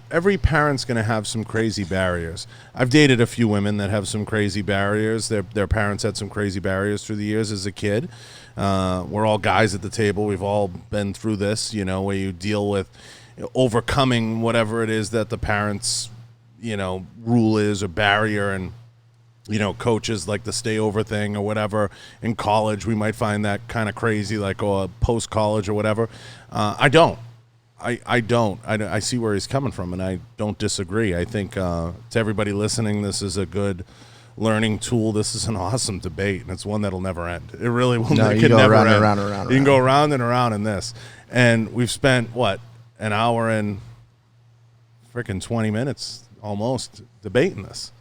S1: every parent's going to have some crazy barriers. I've dated a few women that have some crazy barriers. Their parents had some crazy barriers through the years as a kid. We're all guys at the table. We've all been through this, you know, where you deal with overcoming whatever it is that the parents, you know, rule is or barrier, and you know, coaches like the stay over thing or whatever. In college, we might find that kind of crazy, like post college or whatever. I don't. I don't. I see where he's coming from, and I don't disagree. I think to everybody listening, this is a good learning tool. This is an awesome debate, and it's one that'll never end. It really will.
S2: No,
S1: it
S2: you
S1: can
S2: go
S1: never
S2: around
S1: end.
S2: and around and around.
S1: You can go around and around in this, and we've spent an hour and freaking 20 minutes almost debating this.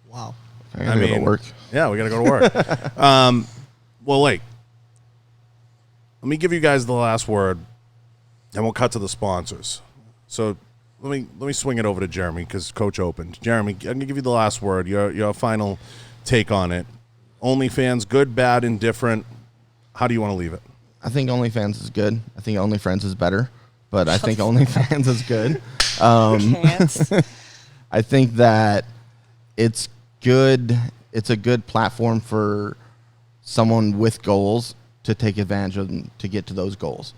S3: Wow.
S2: I mean, work.
S1: Yeah, we got to go to work. Well, let me give you guys the last word, and we'll cut to the sponsors. So let me swing it over to Jeremy because Coach opened. Jeremy, I'm gonna give you the last word. Your final take on it. OnlyFans, good, bad, indifferent. How do you want to leave it?
S2: I think OnlyFans is good. I think OnlyFriends is better, but I think OnlyFans is good. I think that it's good. It's a good platform for someone with goals to take advantage of them to get to those goals.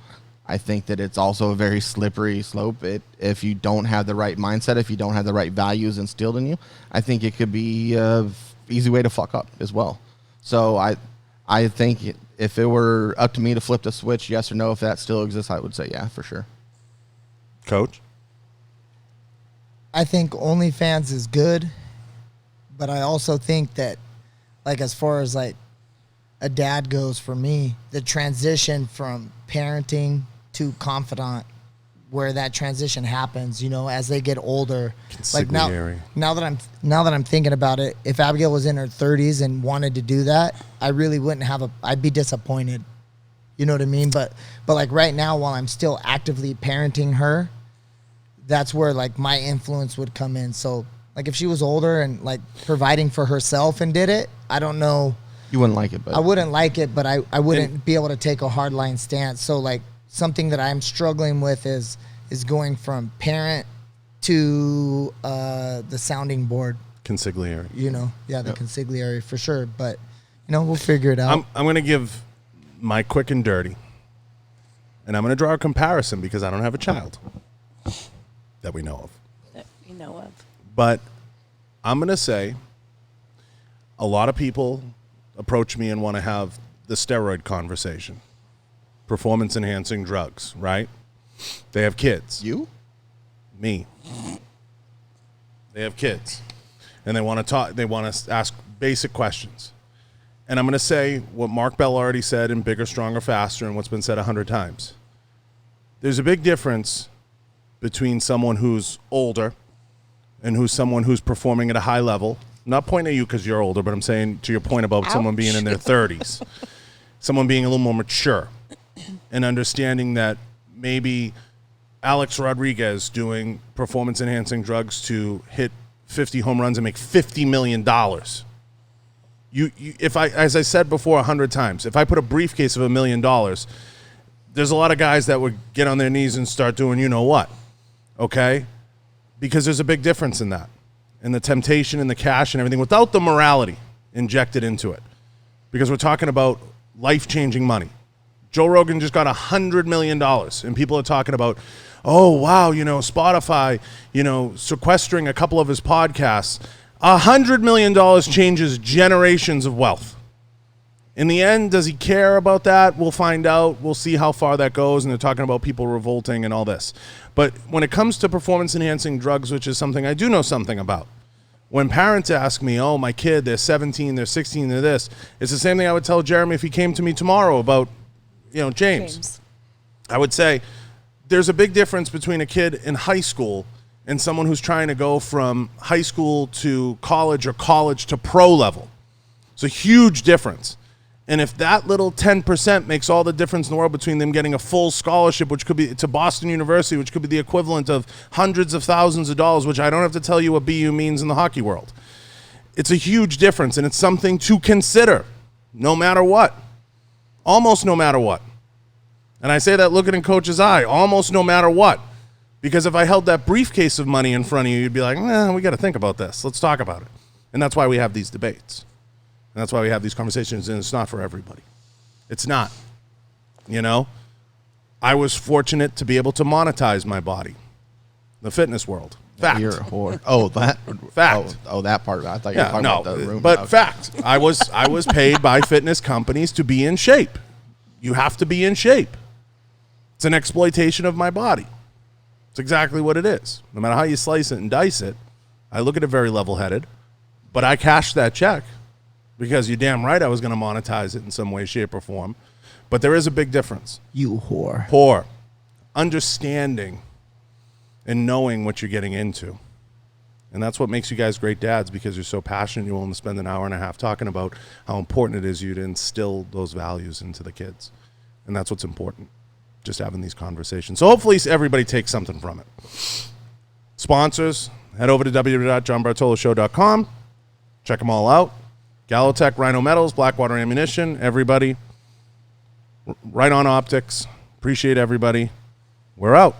S2: I think that it's also a very slippery slope. If you don't have the right mindset, if you don't have the right values instilled in you, I think it could be an easy way to fuck up as well. So I think if it were up to me to flip the switch, yes or no, if that still exists, I would say yeah, for sure.
S1: Coach?
S3: I think OnlyFans is good, but I also think that, like, as far as like a dad goes, for me, the transition from parenting to confidant, where that transition happens, you know, as they get older. Like now that I'm thinking about it, if Abigail was in her 30s and wanted to do that, I really wouldn't I'd be disappointed. You know what I mean? But like right now, while I'm still actively parenting her, that's where like my influence would come in. So like if she was older and like providing for herself and did it, I don't know.
S2: You wouldn't like it, but
S3: I wouldn't like it, but I wouldn't be able to take a hard line stance. So like something that I'm struggling with is going from parent to the sounding board.
S1: Consigliere.
S3: You know, yeah, the consigliere for sure. But you know, we'll figure it out.
S1: I'm going to give my quick and dirty, and I'm going to draw a comparison because I don't have a child that we know of.
S4: That we know of.
S1: But I'm going to say a lot of people approach me and want to have the steroid conversation. Performance-enhancing drugs, right? They have kids.
S2: You?
S1: Me. They have kids. And they want to talk. They want to ask basic questions. And I'm going to say what Mark Bell already said in Bigger, Stronger, Faster, and what's been said 100 times. There's a big difference between someone who's older and someone who's performing at a high level. I'm not pointing at you because you're older, but I'm saying to your point about someone being in their 30s. Someone being a little more mature and understanding that maybe Alex Rodriguez doing performance-enhancing drugs to hit 50 home runs and make $50 million. If I, as I said before 100 times, if I put a briefcase of $1 million, there's a lot of guys that would get on their knees and start doing you know what, okay? Because there's a big difference in that, and the temptation and the cash and everything without the morality injected into it. Because we're talking about life-changing money. Joe Rogan just got $100 million, and people are talking about, oh, wow, you know, Spotify, you know, sequestering a couple of his podcasts. $100 million changes generations of wealth. In the end, does he care about that? We'll find out. We'll see how far that goes, and they're talking about people revolting and all this. But when it comes to performance-enhancing drugs, which is something I do know something about, when parents ask me, oh, my kid, they're 17, they're 16, they're this, it's the same thing I would tell Jeremy if he came to me tomorrow about, you know, James. I would say there's a big difference between a kid in high school and someone who's trying to go from high school to college or college to pro level. It's a huge difference. And if that little 10% makes all the difference in the world between them getting a full scholarship, which could be to Boston University, which could be the equivalent of hundreds of thousands of dollars, which I don't have to tell you what BU means in the hockey world. It's a huge difference, and it's something to consider no matter what. Almost no matter what. And I say that looking in Coach's eye, almost no matter what. Because if I held that briefcase of money in front of you, you'd be like, nah, we got to think about this. Let's talk about it. And that's why we have these debates. And that's why we have these conversations, and it's not for everybody. It's not. You know? I was fortunate to be able to monetize my body. The fitness world. Fact.
S2: You're a whore. Oh, that.
S1: Fact.
S2: Oh, that part. I thought you were talking about the room.
S1: But fact. I was paid by fitness companies to be in shape. You have to be in shape. It's an exploitation of my body. It's exactly what it is. No matter how you slice it and dice it, I look at it very level-headed, but I cashed that check because you're damn right I was going to monetize it in some way, shape, or form. But there is a big difference.
S3: You whore.
S1: Poor. Understanding and knowing what you're getting into. And that's what makes you guys great dads, because you're so passionate. You're willing to spend an hour and a half talking about how important it is you to instill those values into the kids. And that's what's important, just having these conversations. So hopefully everybody takes something from it. Sponsors, head over to www.johnbartoloshow.com. Check them all out. Gallotech, Rhino Metals, Blackwater Ammunition, everybody. Right On Optics. Appreciate everybody. We're out.